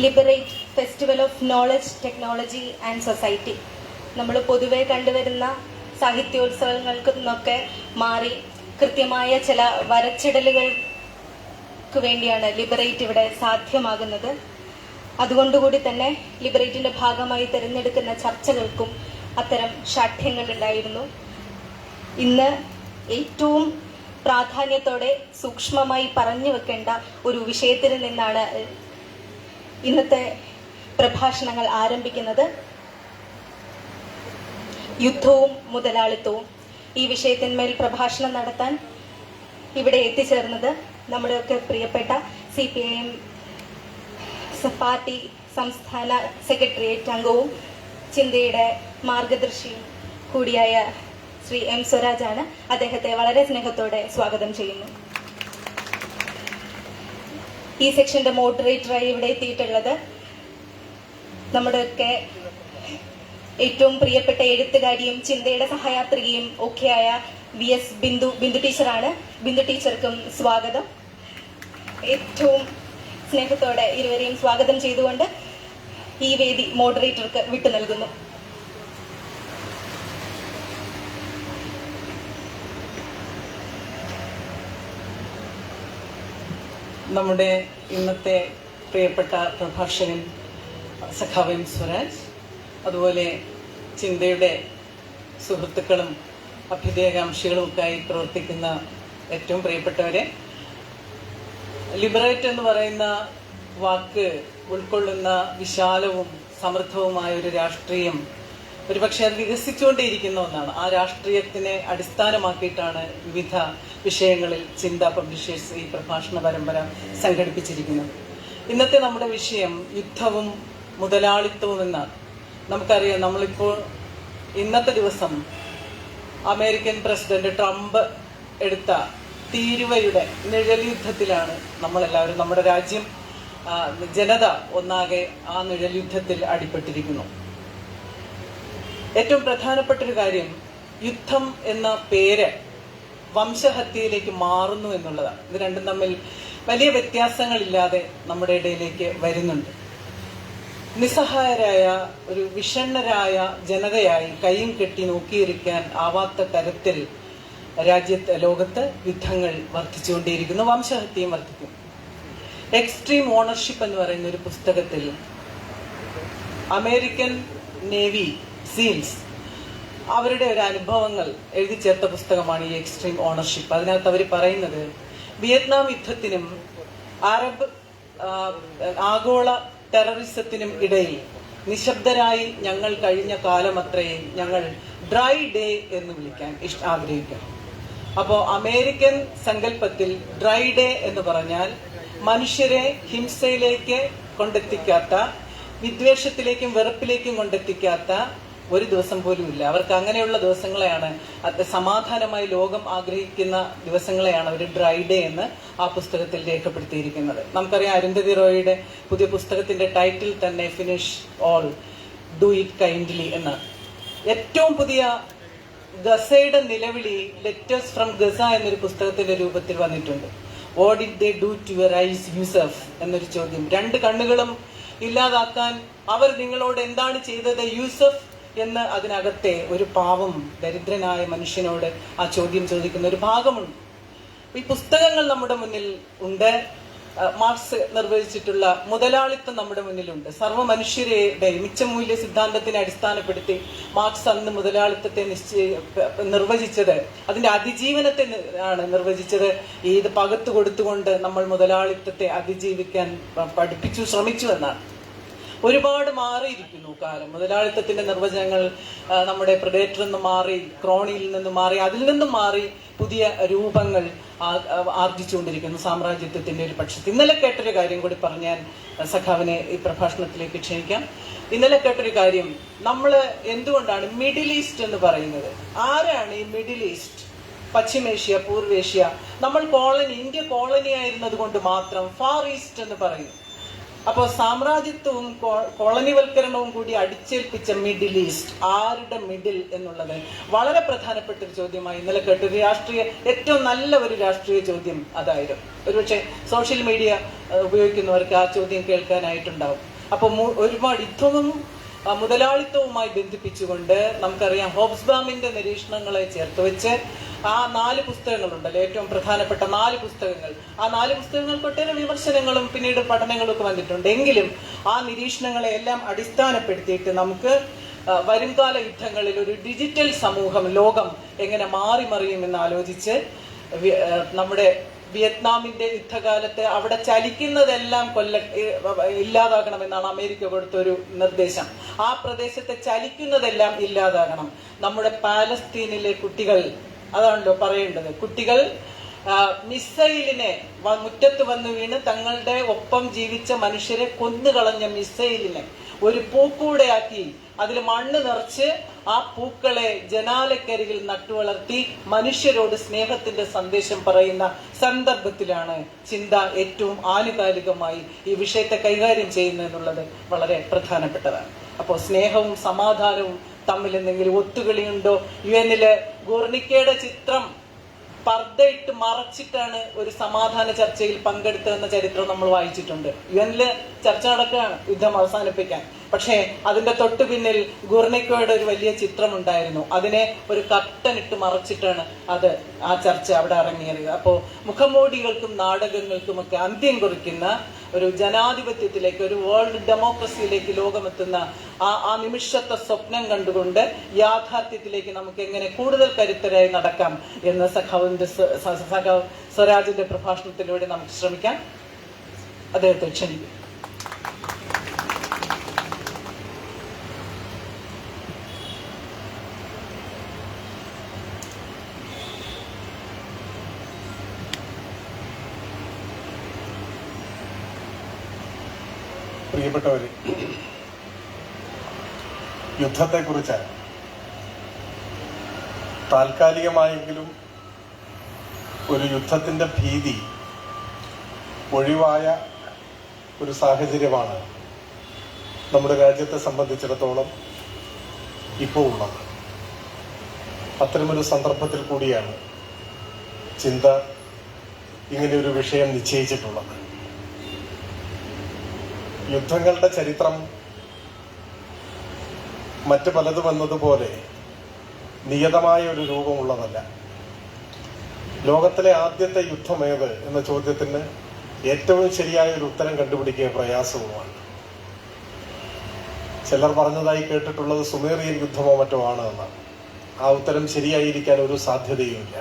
Liberate festival of knowledge, technology and society. നമ്മൾ പൊതുവെ കണ്ടുവരുന്ന സാഹിത്യോത്സവങ്ങൾക്ക് നിന്നൊക്കെ മാറി കൃത്യമായ ചില വരച്ചിടലുകൾക്ക് വേണ്ടിയാണ് ലിബറേറ്റ് ഇവിടെ സാധ്യമാകുന്നത്. അതുകൊണ്ടുകൂടി തന്നെ ലിബറേറ്റിന്റെ ഭാഗമായി തിരഞ്ഞെടുക്കുന്ന ചർച്ചകൾക്കും അത്തരം ശാഠ്യങ്ങൾ ഉണ്ടായിരുന്നു. ഇന്ന് ഏറ്റവും പ്രാധാന്യത്തോടെ സൂക്ഷ്മമായി പറഞ്ഞു വെക്കേണ്ട ഒരു വിഷയത്തിൽ നിന്നാണ് ഇന്നത്തെ പ്രഭാഷണങ്ങൾ ആരംഭിക്കുന്നത്. യുദ്ധവും മുതലാളിത്തവും. ഈ വിഷയത്തിന്മേൽ പ്രഭാഷണം നടത്താൻ ഇവിടെ എത്തിച്ചേർന്നത് നമ്മുടെയൊക്കെ പ്രിയപ്പെട്ട CPIM പാർട്ടി സംസ്ഥാന സെക്രട്ടേറിയറ്റ് അംഗവും ചിന്തയുടെ മാർഗദർശിയും കൂടിയായ ശ്രീ M. സ്വരാജാണ്. അദ്ദേഹത്തെ വളരെ സ്നേഹത്തോടെ സ്വാഗതം ചെയ്യുന്നു. ഈ സെക്ഷന്റെ മോഡറേറ്ററായി ഇവിടെ എത്തിയിട്ടുള്ളത് നമ്മുടെയൊക്കെ ഏറ്റവും പ്രിയപ്പെട്ട എഴുത്തുകാരിയും ചിന്തയുടെ സഹയാത്രികയും ഒക്കെയായ VS ബിന്ദു ടീച്ചറാണ്. ബിന്ദു ടീച്ചർക്കും സ്വാഗതം. ഏറ്റവും സ്നേഹത്തോടെ ഇരുവരെയും സ്വാഗതം ചെയ്തുകൊണ്ട് ഈ വേദി മോഡറേറ്റർക്ക് വിട്ടു നൽകുന്നു. നമ്മുടെ ഇന്നത്തെ പ്രിയപ്പെട്ട പ്രഭാഷകൻ സഖാവ് M. സ്വരാജ്, അതുപോലെ ചിന്തയുടെ സുഹൃത്തുക്കളും അഭ്യുദയകാംക്ഷികളും ഒക്കെയായി പ്രവർത്തിക്കുന്ന ഏറ്റവും പ്രിയപ്പെട്ടവരെ, ലിബറേറ്റ് എന്ന് പറയുന്ന വാക്ക് ഉൾക്കൊള്ളുന്ന വിശാലവും സമൃദ്ധവുമായ ഒരു രാഷ്ട്രീയം ഒരുപക്ഷെ അത് വികസിച്ചുകൊണ്ടേയിരിക്കുന്ന ഒന്നാണ്. ആ രാഷ്ട്രീയത്തിനെ അടിസ്ഥാനമാക്കിയിട്ടാണ് വിവിധ വിഷയങ്ങളിൽ ചിന്ത പബ്ലിഷേഴ്സ് ഈ പ്രഭാഷണ പരമ്പര സംഘടിപ്പിച്ചിരിക്കുന്നത്. ഇന്നത്തെ നമ്മുടെ വിഷയം യുദ്ധവും മുതലാളിത്തവും എന്നാണ്. നമുക്കറിയാം, നമ്മളിപ്പോൾ ഇന്നത്തെ ദിവസം അമേരിക്കൻ പ്രസിഡന്റ് ട്രംപ് എടുത്ത തീരുവയുടെ നിഴൽയുദ്ധത്തിലാണ് നമ്മളെല്ലാവരും, നമ്മുടെ രാജ്യം, ജനത ഒന്നാകെ ആ നിഴൽയുദ്ധത്തിൽ അടിപ്പെട്ടിരിക്കുന്നു. ഏറ്റവും പ്രധാനപ്പെട്ടൊരു കാര്യം, യുദ്ധം എന്ന പേര് വംശഹത്യയിലേക്ക് മാറുന്നു എന്നുള്ളതാണ്. ഇത് രണ്ടും തമ്മിൽ വലിയ വ്യത്യാസങ്ങളില്ലാതെ നമ്മുടെ ഇടയിലേക്ക് വരുന്നുണ്ട്. നിസ്സഹായരായ ഒരു വിഷണ്ണരായ ജനതയായി കൈയും കെട്ടി നോക്കിയിരിക്കാൻ ആവാത്ത തരത്തിൽ ലോകത്ത് യുദ്ധങ്ങൾ വർദ്ധിച്ചുകൊണ്ടേയിരിക്കുന്നു, വംശഹത്യയും വർദ്ധിക്കുന്നു. എക്സ്ട്രീം ഓണർഷിപ്പ് എന്ന് പറയുന്ന ഒരു പുസ്തകത്തിൽ അമേരിക്കൻ നേവി സീൽസ് അവരുടെ ഒരു അനുഭവങ്ങൾ എഴുതി ചേർത്ത പുസ്തകമാണ് ഈ എക്സ്ട്രീം ഓണർഷിപ്പ്. അതിനകത്ത് അവർ പറയുന്നത്, വിയറ്റ്നാം യുദ്ധത്തിനും അറബ് ആഗോള ടെററിസത്തിനും ഇടയിൽ നിശബ്ദരായി ഞങ്ങൾ കഴിഞ്ഞ കാലമത്രയും ഞങ്ങൾ ഡ്രൈ ഡേ എന്ന് വിളിക്കാൻ ആഗ്രഹിക്കുന്നു. അപ്പോൾ അമേരിക്കൻ സങ്കല്പത്തിൽ ഡ്രൈ ഡേ എന്ന് പറഞ്ഞാൽ മനുഷ്യരെ ഹിംസയിലേക്ക് കൊണ്ടെത്തിക്കാത്ത, വിദ്വേഷത്തിലേക്കും വെറുപ്പിലേക്കും കൊണ്ടെത്തിക്കാത്ത ഒരു ദിവസം പോലും ഇല്ല. അവർക്ക് അങ്ങനെയുള്ള ദിവസങ്ങളെയാണ്, സമാധാനമായി ലോകം ആഗ്രഹിക്കുന്ന ദിവസങ്ങളെയാണ് അവർ ഡ്രൈ ഡേ എന്ന് ആ പുസ്തകത്തിൽ രേഖപ്പെടുത്തിയിരിക്കുന്നത്. നമുക്കറിയാം, അരുന്ധതി റോയിയുടെ പുതിയ പുസ്തകത്തിന്റെ ടൈറ്റിൽ തന്നെ finish all, do it kindly എന്ന്. ഏറ്റവും പുതിയ ഗസയുടെ നിലവിളി ലെറ്റേഴ്സ് ഫ്രം ഗസ എന്നൊരു പുസ്തകത്തിന്റെ രൂപത്തിൽ വന്നിട്ടുണ്ട്. What did they do to your eyes Yusuf എന്നൊരു ചോദ്യം. രണ്ട് കണ്ണുകളും ഇല്ലാതാക്കാൻ അവർ നിങ്ങളോട് എന്താണ് ചെയ്തത് യൂസഫ് എന്ന് അതിനകത്തെ ഒരു പാവം ദരിദ്രനായ മനുഷ്യനോട് ആ ചോദ്യം ചോദിക്കുന്ന ഒരു ഭാഗമുണ്ട്. ഈ പുസ്തകങ്ങൾ നമ്മുടെ മുന്നിൽ ഉണ്ട്. മാർക്സ് നിർവചിച്ചിട്ടുള്ള മുതലാളിത്തം നമ്മുടെ മുന്നിലുണ്ട്. സർവ്വ മനുഷ്യരുടെ മിച്ചമൂല്യ സിദ്ധാന്തത്തിനെ അടിസ്ഥാനപ്പെടുത്തി മാർക്സ് അന്ന് മുതലാളിത്തത്തെ നിർവചിച്ചത്, അതിന്റെ അതിജീവനത്തെ ആണ് നിർവചിച്ചത്. ഇത് പകത്തു കൊടുത്തുകൊണ്ട് നമ്മൾ മുതലാളിത്തത്തെ അതിജീവിക്കാൻ ശ്രമിച്ചു എന്നാണ്. ഒരുപാട് മാറിയിരിക്കുന്നു കാലം. മുതലാളിത്തത്തിന്റെ നിർവചനങ്ങൾ നമ്മുടെ പ്രെഡേറ്ററിൽ നിന്ന് മാറി, ക്രോണിയിൽ നിന്ന് മാറി, അതിൽ നിന്നും മാറി പുതിയ രൂപങ്ങൾ ആർജിച്ചുകൊണ്ടിരിക്കുന്നു സാമ്രാജ്യത്വത്തിന്റെ ഒരു പക്ഷത്ത്. ഇന്നലെ കേട്ടൊരു കാര്യം കൂടി പറഞ്ഞാൽ സഖാവിനെ ഈ പ്രഭാഷണത്തിലേക്ക് ക്ഷണിക്കാം. ഇന്നലെ കേട്ടൊരു കാര്യം, നമ്മൾ എന്തുകൊണ്ടാണ് മിഡിൽ ഈസ്റ്റ് എന്ന് പറയുന്നത്? ആരാണ് ഈ മിഡിൽ ഈസ്റ്റ്? പശ്ചിമേഷ്യ, പൂർവേഷ്യ. നമ്മൾ ഇന്ത്യ കോളനി ആയിരുന്നത് കൊണ്ട് മാത്രം ഫാർ ഈസ്റ്റ് എന്ന് പറയും. അപ്പോൾ സാമ്രാജ്യത്വവും കോളനിവൽക്കരണവും കൂടി അടിച്ചേൽപ്പിച്ച മിഡിൽ ഈസ്റ്റ്, ആരുടെ മിഡിൽ എന്നുള്ളത് വളരെ പ്രധാനപ്പെട്ട ഒരു ചോദ്യമായി ഇന്നലെ കേട്ടൊരു ഏറ്റവും നല്ല ഒരു രാഷ്ട്രീയ ചോദ്യം അതായിരുന്നു. ഒരുപക്ഷെ സോഷ്യൽ മീഡിയ ഉപയോഗിക്കുന്നവർക്ക് ആ ചോദ്യം കേൾക്കാനായിട്ടുണ്ടാവും. അപ്പോൾ ഒരുപാട് യുദ്ധവും മുതലാളിത്തവുമായി ബന്ധിപ്പിച്ചുകൊണ്ട് നമുക്കറിയാം ഹോബ്സ്ബാമിന്റെ നിരീക്ഷണങ്ങളെ ചേർത്ത് വെച്ച് ആ 4 പുസ്തകങ്ങളുണ്ടല്ലോ, ഏറ്റവും പ്രധാനപ്പെട്ട 4 പുസ്തകങ്ങൾ. ആ 4 പുസ്തകങ്ങൾക്ക് ഒട്ടേറെ വിമർശനങ്ങളും പിന്നീട് പഠനങ്ങളും ഒക്കെ വന്നിട്ടുണ്ട്. എങ്കിലും ആ നിരീക്ഷണങ്ങളെ എല്ലാം അടിസ്ഥാനപ്പെടുത്തിയിട്ട് നമുക്ക് വരുംകാല യുദ്ധങ്ങളിൽ ഒരു ഡിജിറ്റൽ സമൂഹം, ലോകം എങ്ങനെ മാറി മറിയുമെന്ന് ആലോചിച്ച് നമ്മുടെ വിയറ്റ്നാമിന്റെ യുദ്ധകാലത്ത് അവിടെ ചലിക്കുന്നതെല്ലാം ഇല്ലാതാകണമെന്നാണ് അമേരിക്ക കൊടുത്ത ഒരു നിർദ്ദേശം. ആ പ്രദേശത്തെ ചലിക്കുന്നതെല്ലാം ഇല്ലാതാകണം. നമ്മുടെ പാലസ്തീനിലെ കുട്ടികൾ, അതാണല്ലോ പറയേണ്ടത്, കുട്ടികൾ മിസൈലിനെ മുറ്റത്ത് വന്ന് വീണ് തങ്ങളുടെ ഒപ്പം ജീവിച്ച മനുഷ്യരെ കൊന്നുകളഞ്ഞ മിസൈലിനെ ഒരു പൂക്കൂടെയാക്കി അതിൽ മണ്ണ് നിറച്ച് ആ പൂക്കളെ ജനാലക്കരികിൽ നട്ടുവളർത്തി മനുഷ്യരോട് സ്നേഹത്തിന്റെ സന്ദേശം പറയുന്ന സന്ദർഭത്തിലാണ് ചിന്ത ഏറ്റവും ആനുകാലികമായി ഈ വിഷയത്തെ കൈകാര്യം ചെയ്യുന്നതെന്നുള്ളത് വളരെ പ്രധാനപ്പെട്ടതാണ്. അപ്പോൾ സ്നേഹവും സമാധാനവും തമ്മിൽ എന്തെങ്കിലും ഒത്തുകളിയുണ്ടോ? UN ഗുർണിക്കയുടെ ചിത്രം പർദ്ദയിട്ട് മറച്ചിട്ടാണ് ഒരു സമാധാന ചർച്ചയിൽ പങ്കെടുത്തതെന്ന ചരിത്രം നമ്മൾ വായിച്ചിട്ടുണ്ട്. UN ചർച്ച നടക്കുകയാണ് യുദ്ധം അവസാനിപ്പിക്കാൻ. പക്ഷേ അതിന്റെ തൊട്ടു പിന്നിൽ ഗുർണിക്കോയുടെ ഒരു വലിയ ചിത്രമുണ്ടായിരുന്നു. അതിനെ ഒരു കർട്ടനിട്ട് മറച്ചിട്ടാണ് ആ ചർച്ച അവിടെ ഇറങ്ങിയത്. അപ്പോൾ മുഖമോടികൾക്കും നാടകങ്ങൾക്കുമൊക്കെ അന്ത്യം കുറിക്കുന്ന ഒരു ജനാധിപത്യത്തിലേക്ക്, ഒരു വേൾഡ് ഡെമോക്രസിയിലേക്ക് ലോകമെത്തുന്ന ആ നിമിഷത്തെ സ്വപ്നം കണ്ടുകൊണ്ട് യാഥാർത്ഥ്യത്തിലേക്ക് നമുക്ക് എങ്ങനെ കൂടുതൽ കരുത്തരായി നടക്കാം എന്ന് സഖാവ് സ്വരാജിന്റെ പ്രഭാഷണത്തിലൂടെ നമുക്ക് ശ്രമിക്കാം. അദ്ദേഹത്തെ ക്ഷണിക്കും. പ്രിയപ്പെട്ടവര്, യുദ്ധത്തെക്കുറിച്ച് താൽക്കാലികമായെങ്കിലും ഒരു യുദ്ധത്തിന്റെ ഭീതി ഒഴിവായ ഒരു സാഹചര്യമാണ് നമ്മുടെ രാജ്യത്തെ സംബന്ധിച്ചിടത്തോളം ഇപ്പോൾ ഉള്ളത്. അത്തരമൊരു സന്ദർഭത്തിൽ കൂടിയാണ് ചിന്ത ഇങ്ങനെയൊരു വിഷയം നിശ്ചയിച്ചിട്ടുള്ളത്. യുദ്ധങ്ങളുടെ ചരിത്രം മറ്റ് പലതും എന്നതുപോലെ നിയതമായ ഒരു രൂപമുള്ളതല്ല. ലോകത്തിലെ ആദ്യത്തെ യുദ്ധമേത് എന്ന ചോദ്യത്തിന് ഏറ്റവും ശരിയായ ഒരു ഉത്തരം കണ്ടുപിടിക്കുക പ്രയാസവുമാണ്. ചിലർ പറഞ്ഞതായി കേട്ടിട്ടുള്ളത് സുമേറിയൻ യുദ്ധമോ മറ്റോ ആണ് എന്നാണ്. ആ ഉത്തരം ശരിയായിരിക്കാൻ ഒരു സാധ്യതയുമില്ല.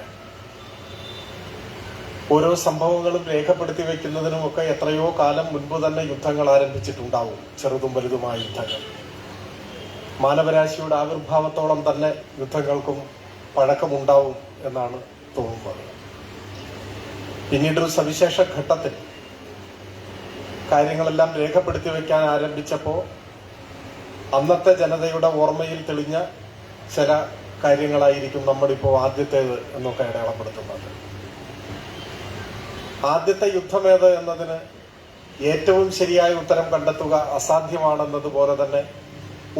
ഓരോ സംഭവങ്ങളും രേഖപ്പെടുത്തി വെക്കുന്നതിനുമൊക്കെ എത്രയോ കാലം മുൻപ് തന്നെ യുദ്ധങ്ങൾ ആരംഭിച്ചിട്ടുണ്ടാവും, ചെറുതും വലുതുമായ യുദ്ധങ്ങൾ. മാനവരാശിയുടെ ആവിർഭാവത്തോളം തന്നെ യുദ്ധങ്ങൾക്കും പഴക്കമുണ്ടാവും എന്നാണ് തോന്നുന്നത്. പിന്നീടൊരു സവിശേഷ ഘട്ടത്തിൽ കാര്യങ്ങളെല്ലാം രേഖപ്പെടുത്തി വെക്കാൻ ആരംഭിച്ചപ്പോൾ അന്നത്തെ ജനതയുടെ ഓർമ്മയിൽ തെളിഞ്ഞ ചില കാര്യങ്ങളായിരിക്കും നമ്മളിപ്പോൾ ആദ്യത്തേത് എന്നൊക്കെ അടയാളപ്പെടുത്തുന്നത്. ആദ്യത്തെ യുദ്ധമേത് എന്നതിന് ഏറ്റവും ശരിയായ ഉത്തരം കണ്ടെത്തുക അസാധ്യമാണെന്നതുപോലെ തന്നെ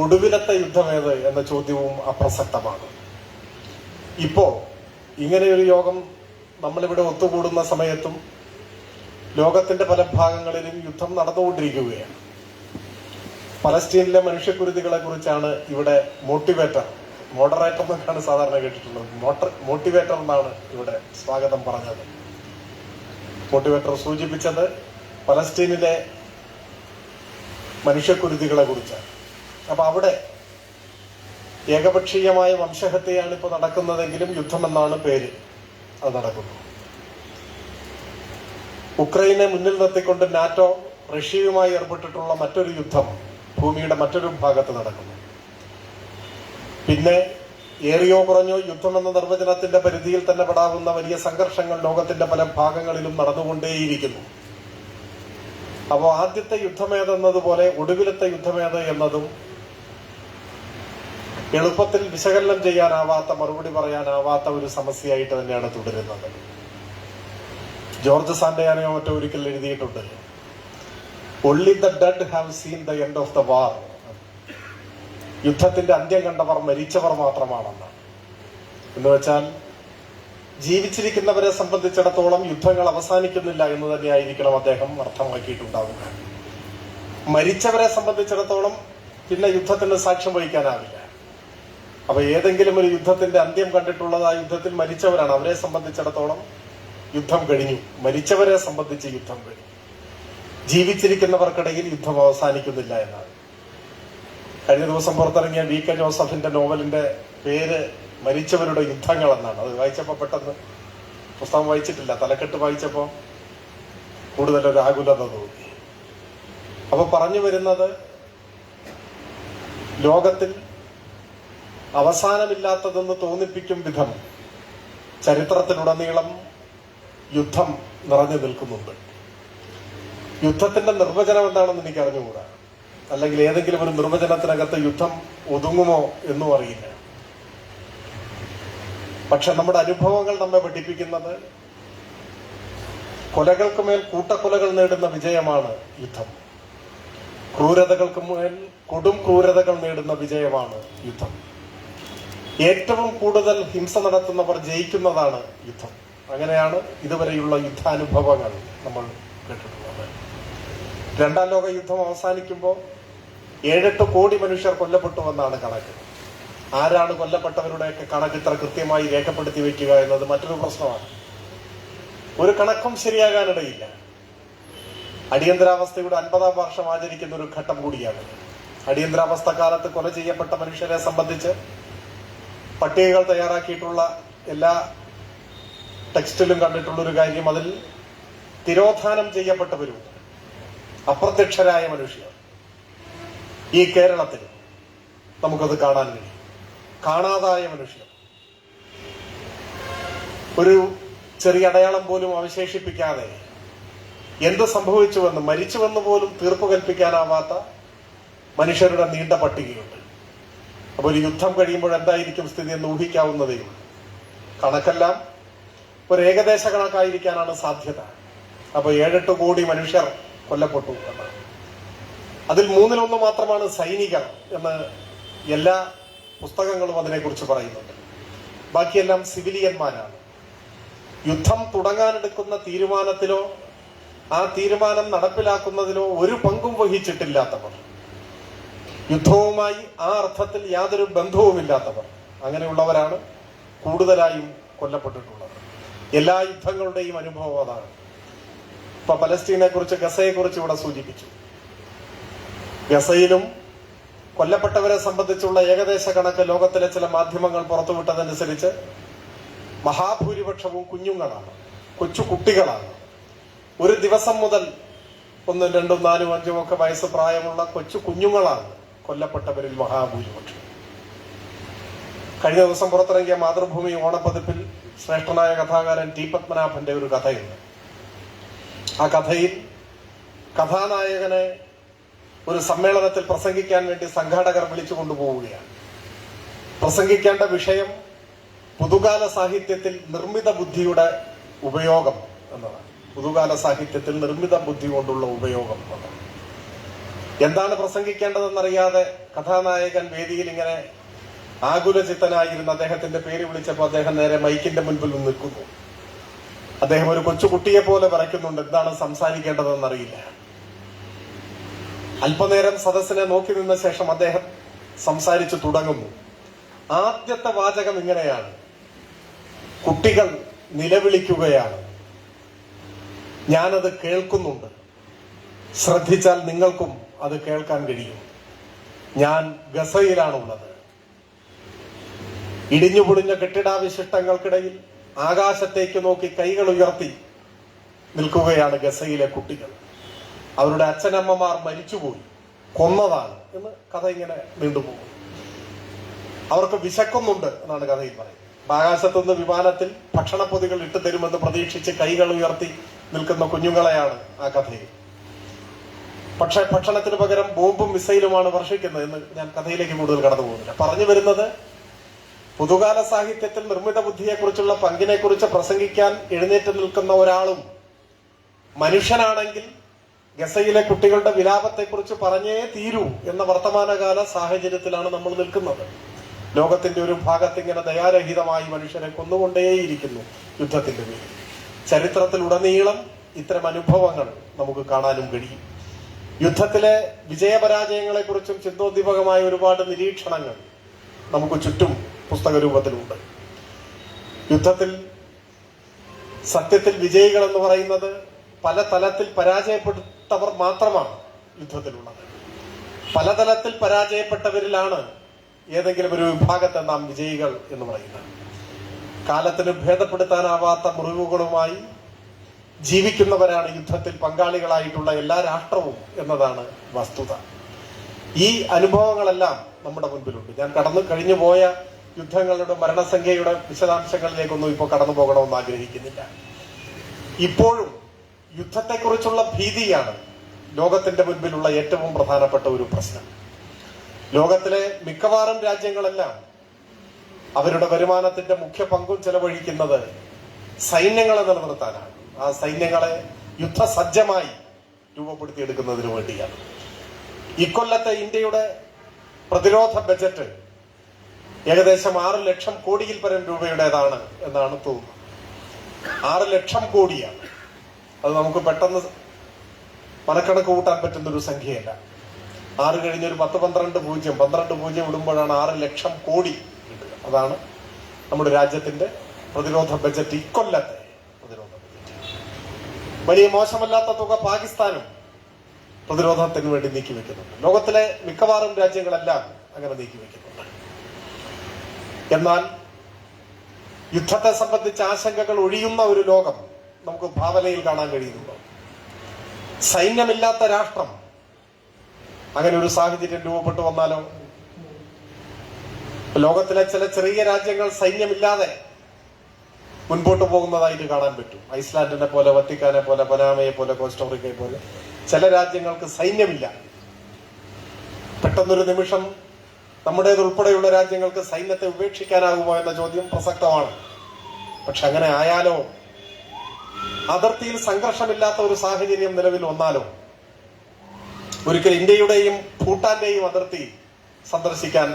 ഒടുവിലത്തെ യുദ്ധമേത് എന്ന ചോദ്യവും അപ്രസക്തമാണ്. ഇപ്പോ ഇങ്ങനെയൊരു യോഗം നമ്മളിവിടെ ഒത്തുകൂടുന്ന സമയത്തും ലോകത്തിന്റെ പല ഭാഗങ്ങളിലും യുദ്ധം നടന്നുകൊണ്ടിരിക്കുകയാണ്. പലസ്തീനിലെ മനുഷ്യക്കുരുതികളെ കുറിച്ചാണ് ഇവിടെ മോഡറേറ്റർ എന്നൊക്കെയാണ് സാധാരണ കേട്ടിട്ടുള്ളത്. മോട്ടിവേറ്റർ എന്നാണ് ഇവിടെ സ്വാഗതം പറഞ്ഞത്. മോട്ടിവേറ്റർ സൂചിപ്പിച്ചത് പലസ്തീനിലെ മനുഷ്യക്കുരുതികളെ കുറിച്ചാണ്. അപ്പൊ അവിടെ ഏകപക്ഷീയമായ വംശഹത്യയാണ് ഇപ്പോൾ നടക്കുന്നതെങ്കിലും യുദ്ധമെന്നാണ് പേര്. അത് നടക്കുന്നു. ഉക്രൈനെ മുന്നിൽ നിർത്തിക്കൊണ്ട് നാറ്റോ റഷ്യയുമായി ഏർപ്പെട്ടിട്ടുള്ള മറ്റൊരു യുദ്ധം ഭൂമിയുടെ മറ്റൊരു ഭാഗത്ത് നടക്കുന്നു. പിന്നെ ഏറിയോ കുറഞ്ഞോ യുദ്ധം എന്ന നിർവചനത്തിന്റെ പരിധിയിൽ തന്നെ പെടാവുന്ന വലിയ സംഘർഷങ്ങൾ ലോകത്തിന്റെ പല ഭാഗങ്ങളിലും നടന്നുകൊണ്ടേയിരിക്കുന്നു. അപ്പോൾ ആദ്യത്തെ യുദ്ധമേതെന്നതുപോലെ ഒടുവിലത്തെ യുദ്ധമേത് എന്നതും എളുപ്പത്തിൽ വിശകലനം ചെയ്യാനാവാത്ത, മറുപടി പറയാനാവാത്ത ഒരു സമസ്യയായിട്ട് തന്നെയാണ് തുടരുന്നത്. ജോർജ് സാന്റയാനോ മറ്റോ ഒരിക്കൽ എഴുതിയിട്ടുണ്ട്, only the dead have seen the end of the war. യുദ്ധത്തിന്റെ അന്ത്യം കണ്ടവർ മരിച്ചവർ മാത്രമാണെന്നാണ്. എന്ന് വെച്ചാൽ ജീവിച്ചിരിക്കുന്നവരെ സംബന്ധിച്ചിടത്തോളം യുദ്ധങ്ങൾ അവസാനിക്കുന്നില്ല എന്ന് തന്നെയായിരിക്കണം അദ്ദേഹം അർത്ഥമാക്കിയിട്ടുണ്ടാവുക. മരിച്ചവരെ സംബന്ധിച്ചിടത്തോളം പിന്നെ യുദ്ധത്തിന് സാക്ഷ്യം വഹിക്കാനാവില്ല. അപ്പൊ ഏതെങ്കിലും ഒരു യുദ്ധത്തിന്റെ അന്ത്യം കണ്ടിട്ടുള്ളത് ആ യുദ്ധത്തിൽ മരിച്ചവരാണ്. അവരെ സംബന്ധിച്ചിടത്തോളം യുദ്ധം കഴിഞ്ഞു. മരിച്ചവരെ സംബന്ധിച്ച് യുദ്ധം കഴിഞ്ഞു. ജീവിച്ചിരിക്കുന്നവർക്കിടയിൽ യുദ്ധം അവസാനിക്കുന്നില്ല എന്നാണ്. കഴിഞ്ഞ ദിവസം പുറത്തിറങ്ങിയ വി കെ ജോസഫിന്റെ നോവലിന്റെ പേര് മരിച്ചവരുടെ യുദ്ധങ്ങൾ എന്നാണ്. അത് വായിച്ചപ്പോ പെട്ടെന്ന്, പുസ്തകം വായിച്ചിട്ടില്ല, തലക്കെട്ട് വായിച്ചപ്പോ കൂടുതലൊരു ആകുലത തോന്നി. അപ്പൊ പറഞ്ഞു വരുന്നത്, ലോകത്തിൽ അവസാനമില്ലാത്തതെന്ന് തോന്നിപ്പിക്കും വിധം ചരിത്രത്തിലുടനീളം യുദ്ധം നിറഞ്ഞു നിൽക്കുന്നുണ്ട്. യുദ്ധത്തിന്റെ നിർവചനം എന്താണെന്ന് എനിക്ക് അറിഞ്ഞുകൂടാ. അല്ലെങ്കിൽ ഏതെങ്കിലും ഒരു നിർവചനത്തിനകത്ത് യുദ്ധം ഒതുങ്ങുമോ എന്നും അറിയില്ല. പക്ഷെ നമ്മുടെ അനുഭവങ്ങൾ നമ്മെ പഠിപ്പിക്കുന്നത് കൊലകൾക്ക് മേൽ കൂട്ടക്കൊലകൾ നേടുന്ന വിജയമാണ് യുദ്ധം. ക്രൂരതകൾക്ക് മേൽ കൊടും ക്രൂരതകൾ നേടുന്ന വിജയമാണ് യുദ്ധം. ഏറ്റവും കൂടുതൽ ഹിംസ നടത്തുന്നവർ ജയിക്കുന്നതാണ് യുദ്ധം. അങ്ങനെയാണ് ഇതുവരെയുള്ള യുദ്ധാനുഭവങ്ങൾ നമ്മൾ കേട്ടിട്ടുള്ളത്. രണ്ടാം ലോക യുദ്ധം അവസാനിക്കുമ്പോൾ 7-8 കോടി മനുഷ്യർ കൊല്ലപ്പെട്ടുവെന്നാണ് കണക്ക്. ആരാണ് കൊല്ലപ്പെട്ടവരുടെയൊക്കെ കണക്ക് ഇത്ര കൃത്യമായി രേഖപ്പെടുത്തി വയ്ക്കുക എന്നത് മറ്റൊരു പ്രശ്നമാണ്. ഒരു കണക്കും ശരിയാകാനിടയില്ല. അടിയന്തരാവസ്ഥയുടെ 50-ാം വർഷം ആചരിക്കുന്ന ഒരു ഘട്ടം കൂടിയാണ്. അടിയന്തരാവസ്ഥ കാലത്ത് കൊല ചെയ്യപ്പെട്ട മനുഷ്യരെ സംബന്ധിച്ച് പട്ടികകൾ തയ്യാറാക്കിയിട്ടുള്ള എല്ലാ ടെക്സ്റ്റിലും കണ്ടിട്ടുള്ള ഒരു കാര്യം, അതിൽ തിരോധാനം ചെയ്യപ്പെട്ടവരും അപ്രത്യക്ഷരായ മനുഷ്യർ ഈ കേരളത്തിൽ നമുക്കത് കാണാൻ കഴിയും. കാണാതായ മനുഷ്യർ, ഒരു ചെറിയ അടയാളം പോലും അവശേഷിപ്പിക്കാതെ എന്ത് സംഭവിച്ചുവെന്ന്, മരിച്ചുവെന്ന് പോലും തീർപ്പ് കൽപ്പിക്കാനാവാത്ത മനുഷ്യരുടെ നീണ്ട പട്ടികയുണ്ട്. അപ്പൊ ഒരു യുദ്ധം കഴിയുമ്പോൾ എന്തായിരിക്കും സ്ഥിതി എന്ന് ഊഹിക്കാവുന്നതേ ഉള്ളൂ. കണക്കെല്ലാം ഒരു ഏകദേശ കണക്കായിരിക്കാനാണ് സാധ്യത. അപ്പൊ 7-8 കോടി മനുഷ്യർ കൊല്ലപ്പെട്ടു എന്നാണ്. അതിൽ 1/3 മാത്രമാണ് സൈനികർ എന്ന് എല്ലാ പുസ്തകങ്ങളും അതിനെക്കുറിച്ച് പറയുന്നുണ്ട്. ബാക്കിയെല്ലാം സിവിലിയന്മാരാണ്. യുദ്ധം തുടങ്ങാനെടുക്കുന്ന തീരുമാനത്തിലോ ആ തീരുമാനം നടപ്പിലാക്കുന്നതിലോ ഒരു പങ്കും വഹിച്ചിട്ടില്ലാത്തവർ, യുദ്ധവുമായി ആ അർത്ഥത്തിൽ യാതൊരു ബന്ധവുമില്ലാത്തവർ, അങ്ങനെയുള്ളവരാണ് കൂടുതലായും കൊല്ലപ്പെട്ടിട്ടുള്ളത്. എല്ലാ യുദ്ധങ്ങളുടെയും അനുഭവം അതാണ്. ഇപ്പൊ പലസ്തീനെ കുറിച്ച്, ഗസയെ കുറിച്ച് ഇവിടെ സൂചിപ്പിച്ചു. ഗസയിലും കൊല്ലപ്പെട്ടവരെ സംബന്ധിച്ചുള്ള ഏകദേശ കണക്ക് ലോകത്തിലെ ചില മാധ്യമങ്ങൾ പുറത്തുവിട്ടതനുസരിച്ച് മഹാഭൂരിപക്ഷവും കുഞ്ഞുങ്ങളാണ്, കൊച്ചു കുട്ടികളാണ്. ഒരു ദിവസം മുതൽ 1, 2, 4, 5 ഒക്കെ വയസ്സ് പ്രായമുള്ള കൊച്ചു കുഞ്ഞുങ്ങളാണ് കൊല്ലപ്പെട്ടവരിൽ മഹാഭൂരിപക്ഷം. കഴിഞ്ഞ ദിവസം പുറത്തിറങ്ങിയ മാതൃഭൂമി ഓണപ്പതിപ്പിൽ ശ്രേഷ്ഠനായ കഥാകാരൻ ടി പത്മനാഭന്റെ ഒരു കഥയുണ്ട്. ആ കഥയിൽ കഥാനായകനെ ഒരു സമ്മേളനത്തിൽ പ്രസംഗിക്കാൻ വേണ്ടി സംഘാടകർ വിളിച്ചു കൊണ്ടുപോവുകയാണ്. പ്രസംഗിക്കേണ്ട വിഷയം പുതുകാല സാഹിത്യത്തിൽ നിർമ്മിത ബുദ്ധിയുടെ ഉപയോഗം എന്നതാണ്. പുതുകാല സാഹിത്യത്തിൽ നിർമ്മിത ബുദ്ധി കൊണ്ടുള്ള ഉപയോഗം എന്നതാണ്. എന്താണ് പ്രസംഗിക്കേണ്ടതെന്നറിയാതെ കഥാനായകൻ വേദിയിൽ ഇങ്ങനെ ആകുലചിത്തനായിരുന്ന അദ്ദേഹത്തിന്റെ പേര് വിളിച്ചപ്പോൾ അദ്ദേഹം നേരെ മൈക്കിന്റെ മുൻപിൽ നിൽക്കുന്നു. അദ്ദേഹം ഒരു കൊച്ചുകുട്ടിയെ പോലെ വരയ്ക്കുന്നുണ്ട്. എന്താണ് സംസാരിക്കേണ്ടതെന്നറിയില്ല. അല്പനേരം സദസ്സിനെ നോക്കി നിന്ന ശേഷം അദ്ദേഹം സംസാരിച്ചു തുടങ്ങുന്നു. ആദ്യത്തെ വാചകം ഇങ്ങനെയാണ്: കുട്ടികൾ നിലവിളിക്കുകയാണ്, ഞാനത് കേൾക്കുന്നുണ്ട്, ശ്രദ്ധിച്ചാൽ നിങ്ങൾക്കും അത് കേൾക്കാൻ കഴിയും. ഞാൻ ഗസയിലാണുള്ളത്. ഇടിഞ്ഞുപൊളിഞ്ഞ കെട്ടിടാവിശിഷ്ടങ്ങൾക്കിടയിൽ ആകാശത്തേക്ക് നോക്കി കൈകൾ ഉയർത്തി നിൽക്കുകയാണ് ഗസയിലെ കുട്ടികൾ. അവരുടെ അച്ഛനമ്മമാർ മരിച്ചുപോയി, കൊന്നതാണ് എന്ന് കഥ ഇങ്ങനെ നീണ്ടുപോകും. അവർക്ക് വിശക്കുന്നുണ്ട് എന്നാണ് കഥയിൽ പറയുന്നത്. ആകാശത്തുനിന്ന് വിമാനത്തിൽ ഭക്ഷണപ്പൊതികൾ ഇട്ടു തരുമെന്ന് പ്രതീക്ഷിച്ച് കൈകൾ ഉയർത്തി നിൽക്കുന്ന കുഞ്ഞുങ്ങളെയാണ് ആ കഥയിൽ. പക്ഷെ ഭക്ഷണത്തിന് പകരം ബോംബും മിസൈലുമാണ് വർഷിക്കുന്നത് എന്ന് ഞാൻ കഥയിലേക്ക് കൂടുതൽ കടന്നു പോകുന്നില്ല. പറഞ്ഞു വരുന്നത്, പുതുകാല സാഹിത്യത്തിൽ നിർമ്മിത ബുദ്ധിയെക്കുറിച്ചുള്ള പങ്കിനെക്കുറിച്ച് പ്രസംഗിക്കാൻ എഴുന്നേറ്റ് നിൽക്കുന്ന ഒരാളും മനുഷ്യനാണെങ്കിൽ ഗസയിലെ കുട്ടികളുടെ വിലാപത്തെക്കുറിച്ച് പറഞ്ഞേ തീരൂ എന്ന വർത്തമാനകാല സാഹചര്യത്തിലാണ് നമ്മൾ നിൽക്കുന്നത്. ലോകത്തിന്റെ ഒരു ഭാഗത്ത് ഇങ്ങനെ ദയാരഹിതമായി മനുഷ്യരെ കൊന്നുകൊണ്ടേയിരിക്കുന്നു യുദ്ധത്തിന്റെ പേരിൽ. ചരിത്രത്തിലുടനീളം ഇത്തരം അനുഭവങ്ങൾ നമുക്ക് കാണാനും കഴിയും. യുദ്ധത്തിലെ വിജയപരാജയങ്ങളെ കുറിച്ചും ചിന്തോദ്ദീപകമായ ഒരുപാട് നിരീക്ഷണങ്ങൾ നമുക്ക് ചുറ്റും പുസ്തക രൂപത്തിലുണ്ട്. യുദ്ധത്തിൽ സത്യത്തിൽ വിജയികൾ എന്ന് പറയുന്നത് പല തലത്തിൽ പരാജയപ്പെട്ടവർ മാത്രമാണ് യുദ്ധത്തിലുള്ളത്. പലതലത്തിൽ പരാജയപ്പെട്ടവരിലാണ് ഏതെങ്കിലും ഒരു വിഭാഗത്തെ നാം വിജയികൾ എന്ന് പറയുന്നത്. കാലത്തിന് ഭേദപ്പെടുത്താനാവാത്ത മുറിവുകളുമായി ജീവിക്കുന്നവരാണ് യുദ്ധത്തിൽ പങ്കാളികളായിട്ടുള്ള എല്ലാ രാഷ്ട്രവും എന്നതാണ് വസ്തുത. ഈ അനുഭവങ്ങളെല്ലാം നമ്മുടെ മുൻപിലുണ്ട്. ഞാൻ കഴിഞ്ഞു പോയ യുദ്ധങ്ങളുടെ മരണസംഖ്യയുടെ വിശദാംശങ്ങളിലേക്കൊന്നും ഇപ്പോൾ കടന്നു പോകണമെന്ന് ആഗ്രഹിക്കുന്നില്ല. ഇപ്പോഴും യുദ്ധത്തെക്കുറിച്ചുള്ള ഭീതിയാണ് ലോകത്തിന്റെ മുൻപിലുള്ള ഏറ്റവും പ്രധാനപ്പെട്ട ഒരു പ്രശ്നം. ലോകത്തിലെ മിക്കവാറും രാജ്യങ്ങളെല്ലാം അവരുടെ വരുമാനത്തിന്റെ മുഖ്യ പങ്കും ചെലവഴിക്കുന്നത് സൈന്യങ്ങളെ നിലനിർത്താനാണ്. ആ സൈന്യങ്ങളെ യുദ്ധസജ്ജമായി രൂപപ്പെടുത്തിയെടുക്കുന്നതിന് വേണ്ടിയാണ്. ഇക്കൊല്ലത്തെ ഇന്ത്യയുടെ പ്രതിരോധ ബജറ്റ് ഏകദേശം 6 ലക്ഷം കോടിയിൽ പരം രൂപയുടേതാണ് എന്നാണ് തോന്നുന്നത്. 6 ലക്ഷം കോടിയാണ്. അത് നമുക്ക് പെട്ടെന്ന് മനക്കണക്ക് കൂട്ടാൻ പറ്റുന്ന ഒരു സംഖ്യയല്ല. 6 കഴിഞ്ഞൊരു 12 ഇടുമ്പോഴാണ് 6 ലക്ഷം കോടി കിട്ടുക. അതാണ് നമ്മുടെ രാജ്യത്തിന്റെ പ്രതിരോധ ബജറ്റ്, ഇക്കൊല്ലത്തെ പ്രതിരോധ ബജറ്റ്. വലിയ മോശമല്ലാത്ത തുക പാകിസ്ഥാനും പ്രതിരോധത്തിന് വേണ്ടി നീക്കിവെക്കുന്നുണ്ട്. ലോകത്തിലെ മിക്കവാറും രാജ്യങ്ങളെല്ലാം അങ്ങനെ നീക്കിവെക്കുന്നുണ്ട്. എന്നാൽ യുദ്ധത്തെ സംബന്ധിച്ച ആശങ്കകൾ ഒഴിയുന്ന ഒരു ലോകം നമുക്ക് ഭാവനയിൽ കാണാൻ കഴിയുന്നുണ്ടോ? സൈന്യമില്ലാത്ത രാഷ്ട്രം, അങ്ങനെ ഒരു സാഹചര്യം രൂപപ്പെട്ടു വന്നാലോ? ലോകത്തിലെ ചില ചെറിയ രാജ്യങ്ങൾ സൈന്യമില്ലാതെ മുൻപോട്ട് പോകുന്നതായിട്ട് കാണാൻ പറ്റും. ഐസ്ലാൻഡിനെ പോലെ, വത്തിക്കാനെ പോലെ, പനാമയെ പോലെ, കോസ്റ്റോറിക്കയെ പോലെ ചില രാജ്യങ്ങൾക്ക് സൈന്യമില്ല. പെട്ടെന്നൊരു നിമിഷം നമ്മുടേതുൾപ്പെടെയുള്ള രാജ്യങ്ങൾക്ക് സൈന്യത്തെ ഉപേക്ഷിക്കാനാകുമോ എന്ന ചോദ്യം പ്രസക്തമാണ്. പക്ഷെ അങ്ങനെ ആയാലോ? അതിർത്തിയിൽ സംഘർഷമില്ലാത്ത ഒരു സാഹചര്യം നിലവിൽ വന്നാലോ? ഒരിക്കൽ ഇന്ത്യയുടെയും ഭൂട്ടാന്റെയും അതിർത്തി സന്ദർശിക്കാൻ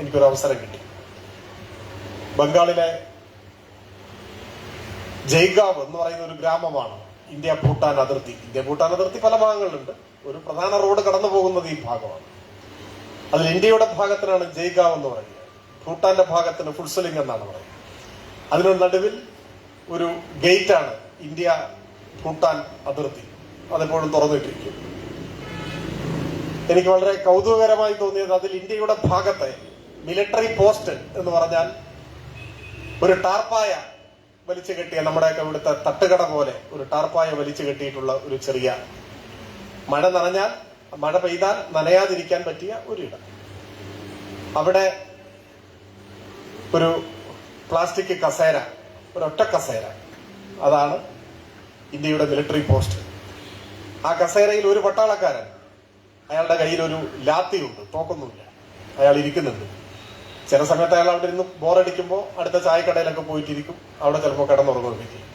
എനിക്കൊരു അവസരം കിട്ടി. ബംഗാളിലെ ജയ്ഗാവ് എന്ന് പറയുന്ന ഒരു ഗ്രാമമാണ് ഇന്ത്യ ഭൂട്ടാൻ അതിർത്തി. പല ഭാഗങ്ങളിലുണ്ട്. ഒരു പ്രധാന റോഡ് കടന്നു പോകുന്നത് ഈ ഭാഗമാണ്. അതിൽ ഇന്ത്യയുടെ ഭാഗത്തിനാണ് ജയ്ഗാവ് എന്ന് പറയുന്നത്. ഭൂട്ടാന്റെ ഭാഗത്തിന് ഫുൾസലിംഗ് എന്നാണ് പറയുന്നത്. അതിനു നടുവിൽ ഒരു ഗേറ്റാണ് ഇന്ത്യ ഭൂട്ടാൻ അതിർത്തി. അതെപ്പോഴും തുറന്നിട്ടിരിക്കും. എനിക്ക് വളരെ കൗതുകകരമായി തോന്നിയത് അതിൽ ഇന്ത്യയുടെ ഭാഗത്തെ മിലിറ്ററി പോസ്റ്റ് എന്ന് പറഞ്ഞാൽ ഒരു ടാർപ്പായ വലിച്ചു കെട്ടിയ, നമ്മുടെയൊക്കെ ഇവിടുത്തെ തട്ടുകട പോലെ ഒരു ടാർപ്പായ വലിച്ചു കെട്ടിയിട്ടുള്ള ഒരു ചെറിയ, മഴ പെയ്താൽ നനയാതിരിക്കാൻ പറ്റിയ ഒരിടം. അവിടെ ഒരു പ്ലാസ്റ്റിക് കസേര, ഒരൊറ്റ കസേര, അതാണ് ഇന്ത്യയുടെ മിലിറ്ററി പോസ്റ്റ്. ആ കസേരയിൽ ഒരു പട്ടാളക്കാരൻ, അയാളുടെ കയ്യിലൊരു ലാത്തിയുണ്ട്, തോക്കൊന്നുമില്ല. അയാൾ ഇരിക്കുന്നുണ്ട്. ചില സമയത്ത് അയാൾ അവിടെ ഇരുന്ന് ബോറടിക്കുമ്പോൾ അടുത്ത ചായക്കടയിലൊക്കെ പോയിട്ടിരിക്കും. അവിടെ ചിലപ്പോൾ കിടന്നുറങ്ങുകയും ചെയ്യും.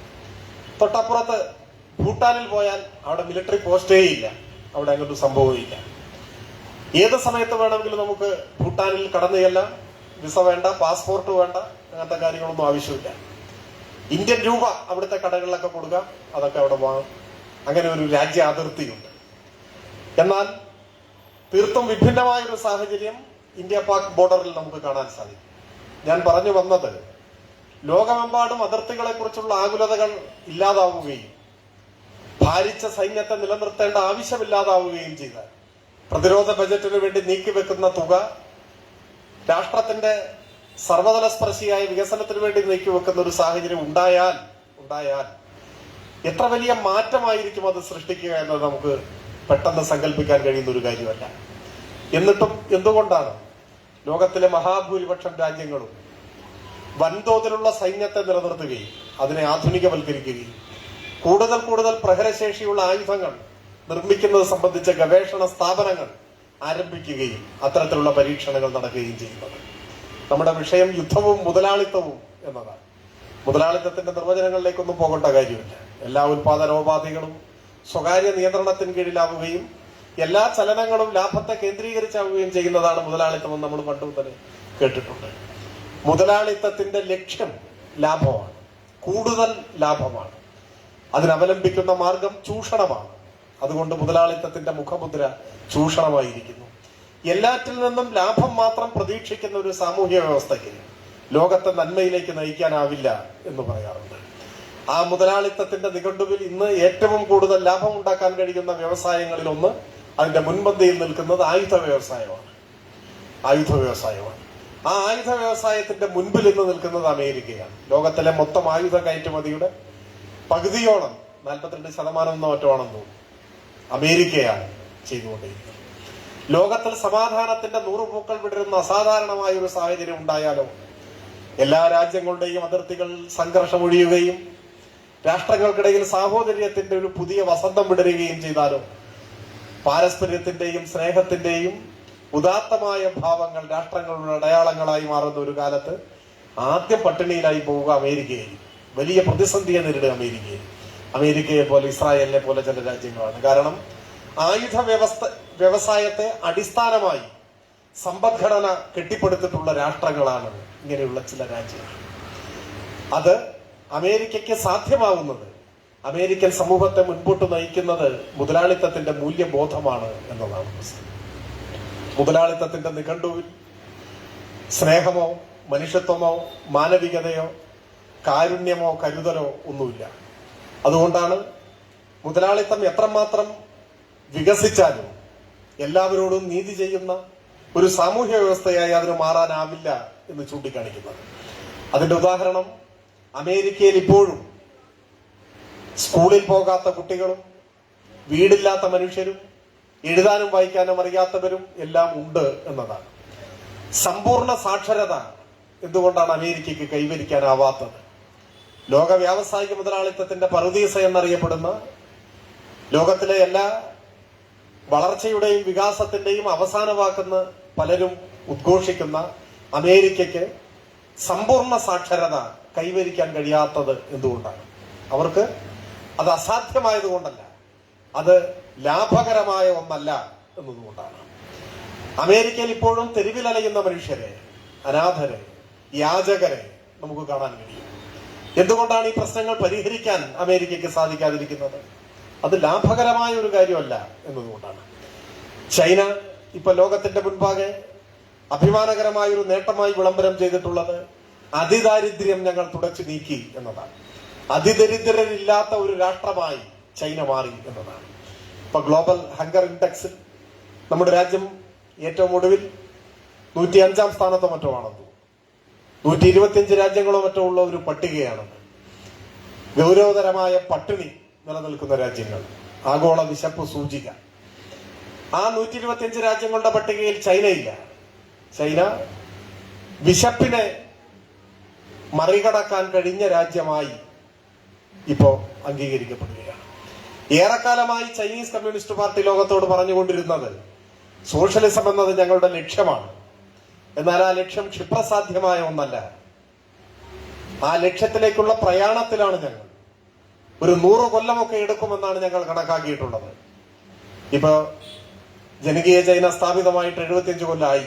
തൊട്ടപ്പുറത്ത് ഭൂട്ടാനിൽ പോയാൽ അവിടെ മിലിറ്ററി പോസ്റ്റേ ഇല്ല. അവിടെ അങ്ങോട്ട് സംഭവമില്ല. ഏത് സമയത്ത് വേണമെങ്കിലും നമുക്ക് ഭൂട്ടാനിൽ കടന്നു ചെല്ലാം. വിസ വേണ്ട, പാസ്പോർട്ട് വേണ്ട, അങ്ങനത്തെ കാര്യങ്ങളൊന്നും ആവശ്യമില്ല. ഇന്ത്യൻ രൂപ അവിടുത്തെ കടകളിലൊക്കെ കൊടുക്കാം, അതൊക്കെ അവിടെ വാങ്ങും. അങ്ങനെ ഒരു രാജ്യ അതിർത്തിയുണ്ട്. എന്നാൽ തീർത്തും വിഭിന്നമായ ഒരു സാഹചര്യം ഇന്ത്യ പാക് ബോർഡറിൽ നമുക്ക് കാണാൻ സാധിക്കും. ഞാൻ പറഞ്ഞു വന്നത്, ലോകമെമ്പാടും അതിർത്തികളെ കുറിച്ചുള്ള ആകുലതകൾ ഇല്ലാതാവുകയും ഭാരിച്ച സൈന്യത്തെ നിലനിർത്തേണ്ട ആവശ്യമില്ലാതാവുകയും ചെയ്താൽ പ്രതിരോധ ബജറ്റിന് വേണ്ടി നീക്കിവെക്കുന്ന തുക രാഷ്ട്രത്തിന്റെ സർവതല സ്പർശിയായ വികസനത്തിന് വേണ്ടി നീക്കിവെക്കുന്ന ഒരു സാഹചര്യം ഉണ്ടായാൽ എത്ര വലിയ മാറ്റമായിരിക്കും അത് സൃഷ്ടിക്കുക എന്നത് നമുക്ക് പെട്ടെന്ന് സങ്കല്പിക്കാൻ കഴിയുന്ന ഒരു കാര്യമല്ല. എന്നിട്ടും എന്തുകൊണ്ടാണ് ലോകത്തിലെ മഹാഭൂരിപക്ഷം രാജ്യങ്ങളും വൻതോതിലുള്ള സൈന്യത്തെ നിലനിർത്തുകയും അതിനെ ആധുനികവൽക്കരിക്കുകയും കൂടുതൽ പ്രഹരശേഷിയുള്ള ആയുധങ്ങൾ നിർമ്മിക്കുന്നത് സംബന്ധിച്ച ഗവേഷണ സ്ഥാപനങ്ങൾ ആരംഭിക്കുകയും അത്തരത്തിലുള്ള പരീക്ഷണങ്ങൾ നടക്കുകയും ചെയ്യുന്നത്? നമ്മുടെ വിഷയം യുദ്ധവും മുതലാളിത്തവും എന്നതാണ്. മുതലാളിത്തത്തിന്റെ നിർവചനങ്ങളിലേക്കൊന്നും പോകേണ്ട കാര്യമില്ല. എല്ലാ ഉൽപാദനോപാധികളും സ്വകാര്യ നിയന്ത്രണത്തിന് കീഴിലാവുകയും എല്ലാ ചലനങ്ങളും ലാഭത്തെ കേന്ദ്രീകരിച്ചാവുകയും ചെയ്യുന്നതാണ് മുതലാളിത്തം. നമ്മൾ പണ്ട് മുതലേ കേട്ടിട്ടുണ്ട്. മുതലാളിത്തത്തിന്റെ ലക്ഷ്യം ലാഭമാണ്, കൂടുതൽ ലാഭമാണ്. അതിനവലംബിക്കുന്ന മാർഗം ചൂഷണമാണ്. അതുകൊണ്ട് മുതലാളിത്തത്തിന്റെ മുഖമുദ്ര ചൂഷണമായിരിക്കുന്നു. എല്ലാറ്റിൽ നിന്നും ലാഭം മാത്രം പ്രതീക്ഷിക്കുന്ന ഒരു സാമൂഹ്യ വ്യവസ്ഥയ്ക്ക് ലോകത്തെ നന്മയിലേക്ക് നയിക്കാനാവില്ല എന്ന് പറയാറുണ്ട്. ആ മുതലാളിത്തത്തിന്റെ നിഘണ്ടുവിൽ ഇന്ന് ഏറ്റവും കൂടുതൽ ലാഭം ഉണ്ടാക്കാൻ കഴിയുന്ന വ്യവസായങ്ങളിൽ ഒന്ന്, അതിന്റെ മുൻപന്തിയിൽ നിൽക്കുന്നത് ആയുധ വ്യവസായമാണ്. ആ ആയുധ വ്യവസായത്തിന്റെ മുൻപിൽ ഇന്ന് നിൽക്കുന്നത് അമേരിക്കയാണ്. ലോകത്തിലെ മൊത്തം ആയുധ കയറ്റുമതിയുടെ പകുതിയോളം, 42% മറ്റോ ആണെന്ന് തോന്നുന്നു, അമേരിക്കയാണ് ചെയ്തുകൊണ്ടിരിക്കുന്നത്. ലോകത്തിൽ സമാധാനത്തിന്റെ 100 പൂക്കൾ വിടരുന്ന അസാധാരണമായ ഒരു സാഹചര്യം ഉണ്ടായാലോ, എല്ലാ രാജ്യങ്ങളുടെയും അതിർത്തികൾ സംഘർഷമൊഴിയുകയും രാഷ്ട്രങ്ങൾക്കിടയിൽ സാഹോദര്യത്തിന്റെ ഒരു പുതിയ വസന്തം വിടരുകയും ചെയ്താലോ, പാരസ്പര്യത്തിന്റെയും സ്നേഹത്തിന്റെയും ഉദാത്തമായ ഭാവങ്ങൾ രാഷ്ട്രങ്ങളുടെ അടയാളങ്ങളായി മാറുന്ന ഒരു കാലത്ത് ആദ്യം പട്ടിണിയിലായി പോവുക അമേരിക്കയായിരിക്കും. വലിയ പ്രതിസന്ധിയെ നേരിടുക അമേരിക്കയെ പോലെ ഇസ്രായേലിനെ പോലെ ചില രാജ്യങ്ങളാണ്. കാരണം ആയുധ വ്യവസായത്തെ അടിസ്ഥാനമായി സമ്പദ്ഘടന കെട്ടിപ്പടുത്തിട്ടുള്ള രാഷ്ട്രങ്ങളാണ് ഇങ്ങനെയുള്ള ചില രാജ്യങ്ങൾ. അത് അമേരിക്കയ്ക്ക് സാധ്യമാവുന്നത്, അമേരിക്കൻ സമൂഹത്തെ മുൻപോട്ട് നയിക്കുന്നത് മുതലാളിത്തത്തിന്റെ മൂല്യബോധമാണ് എന്നതാണ് പ്രശ്നം. മുതലാളിത്തത്തിന്റെ നിഘണ്ടുവിൽ സ്നേഹമോ മനുഷ്യത്വമോ മാനവികതയോ കാരുണ്യമോ കരുതലോ ഒന്നുമില്ല. അതുകൊണ്ടാണ് മുതലാളിത്തം എത്രമാത്രം വികസിച്ചാലും എല്ലാവരോടും നീതി ചെയ്യുന്ന ഒരു സാമൂഹ്യ വ്യവസ്ഥയായി അതിന് മാറാനാവില്ല എന്ന് ചൂണ്ടിക്കാണിക്കുന്നത്. അതിന്റെ ഉദാഹരണം, അമേരിക്കയിൽ ഇപ്പോഴും സ്കൂളിൽ പോകാത്ത കുട്ടികളും വീടില്ലാത്ത മനുഷ്യരും എഴുതാനും വായിക്കാനും അറിയാത്തവരും എല്ലാം ഉണ്ട് എന്നതാണ്. സമ്പൂർണ്ണ സാക്ഷരത എന്തുകൊണ്ടാണ് അമേരിക്കയ്ക്ക് കൈവരിക്കാനാവാത്തത്? ലോക വ്യാവസായിക മുതലാളിത്തത്തിന്റെ പറുദീസ എന്നറിയപ്പെടുന്ന, ലോകത്തിലെ എല്ലാ വളർച്ചയുടെയും വികാസത്തിന്റെയും അവസാനമാക്കുന്ന പലരും ഉദ്ഘോഷിക്കുന്ന അമേരിക്കയ്ക്ക് സമ്പൂർണ്ണ സാക്ഷരത കൈവരിക്കാൻ കഴിയാത്തത് എന്തുകൊണ്ടാണ്? അവർക്ക് അത് അസാധ്യമായതുകൊണ്ടല്ല, അത് ലാഭകരമായ ഒന്നല്ല എന്നതുകൊണ്ടാണ്. അമേരിക്കയിൽ ഇപ്പോഴും തെരുവിലലയുന്ന മനുഷ്യരെ, അനാഥരെ, യാചകരെ നമുക്ക് കാണാൻ കഴിയും. എന്തുകൊണ്ടാണ് ഈ പ്രശ്നങ്ങൾ പരിഹരിക്കാൻ അമേരിക്കയ്ക്ക് സാധിക്കാതിരിക്കുന്നത്? അത് ലാഭകരമായ ഒരു കാര്യമല്ല എന്നതുകൊണ്ടാണ്. ചൈന ഇപ്പൊ ലോകത്തിന്റെ മുൻപാകെ അഭിമാനകരമായ ഒരു നേട്ടമായി വിളംബരം ചെയ്തിട്ടുള്ളത് അതിദാരിദ്ര്യം ഞങ്ങൾ തുടച്ചു നീക്കി എന്നതാണ്. അതിദരിദ്രരില്ലാത്ത ഒരു രാഷ്ട്രമായി ചൈന മാറി എന്നതാണ്. ഇപ്പൊ ഗ്ലോബൽ ഹങ്കർ ഇൻഡെക്സിൽ നമ്മുടെ രാജ്യം ഏറ്റവും ഒടുവിൽ 105-ാം സ്ഥാനത്തോ മറ്റോ ആണെന്ന്, 125 രാജ്യങ്ങളോ മറ്റോ ഉള്ള ഒരു പട്ടികയാണത്. ഗൗരവതരമായ പട്ടിണി നിലനിൽക്കുന്ന രാജ്യങ്ങൾ, ആഗോള വിശപ്പ് സൂചിക. ആ 125 രാജ്യങ്ങളുടെ പട്ടികയിൽ ചൈനയില്ല. ചൈന വിശപ്പിനെ മറികടക്കാൻ കഴിഞ്ഞ രാജ്യമായി ഇപ്പോ അംഗീകരിക്കപ്പെടുകയാണ്. ഏറെക്കാലമായി ചൈനീസ് കമ്മ്യൂണിസ്റ്റ് പാർട്ടി ലോകത്തോട് പറഞ്ഞുകൊണ്ടിരുന്നത് സോഷ്യലിസം എന്നത് ഞങ്ങളുടെ ലക്ഷ്യമാണ്. എന്നാൽ ആ ലക്ഷ്യം ക്ഷിപ്രസാധ്യമായ ഒന്നല്ല. ആ ലക്ഷ്യത്തിലേക്കുള്ള പ്രയാണത്തിലാണ് ഞങ്ങൾ. ഒരു 100 കൊല്ലമൊക്കെ എടുക്കുമെന്നാണ് ഞങ്ങൾ കണക്കാക്കിയിട്ടുള്ളത്. ഇപ്പൊ ജനകീയ ചൈന സ്ഥാപിതമായിട്ട് 75 കൊല്ലമായി.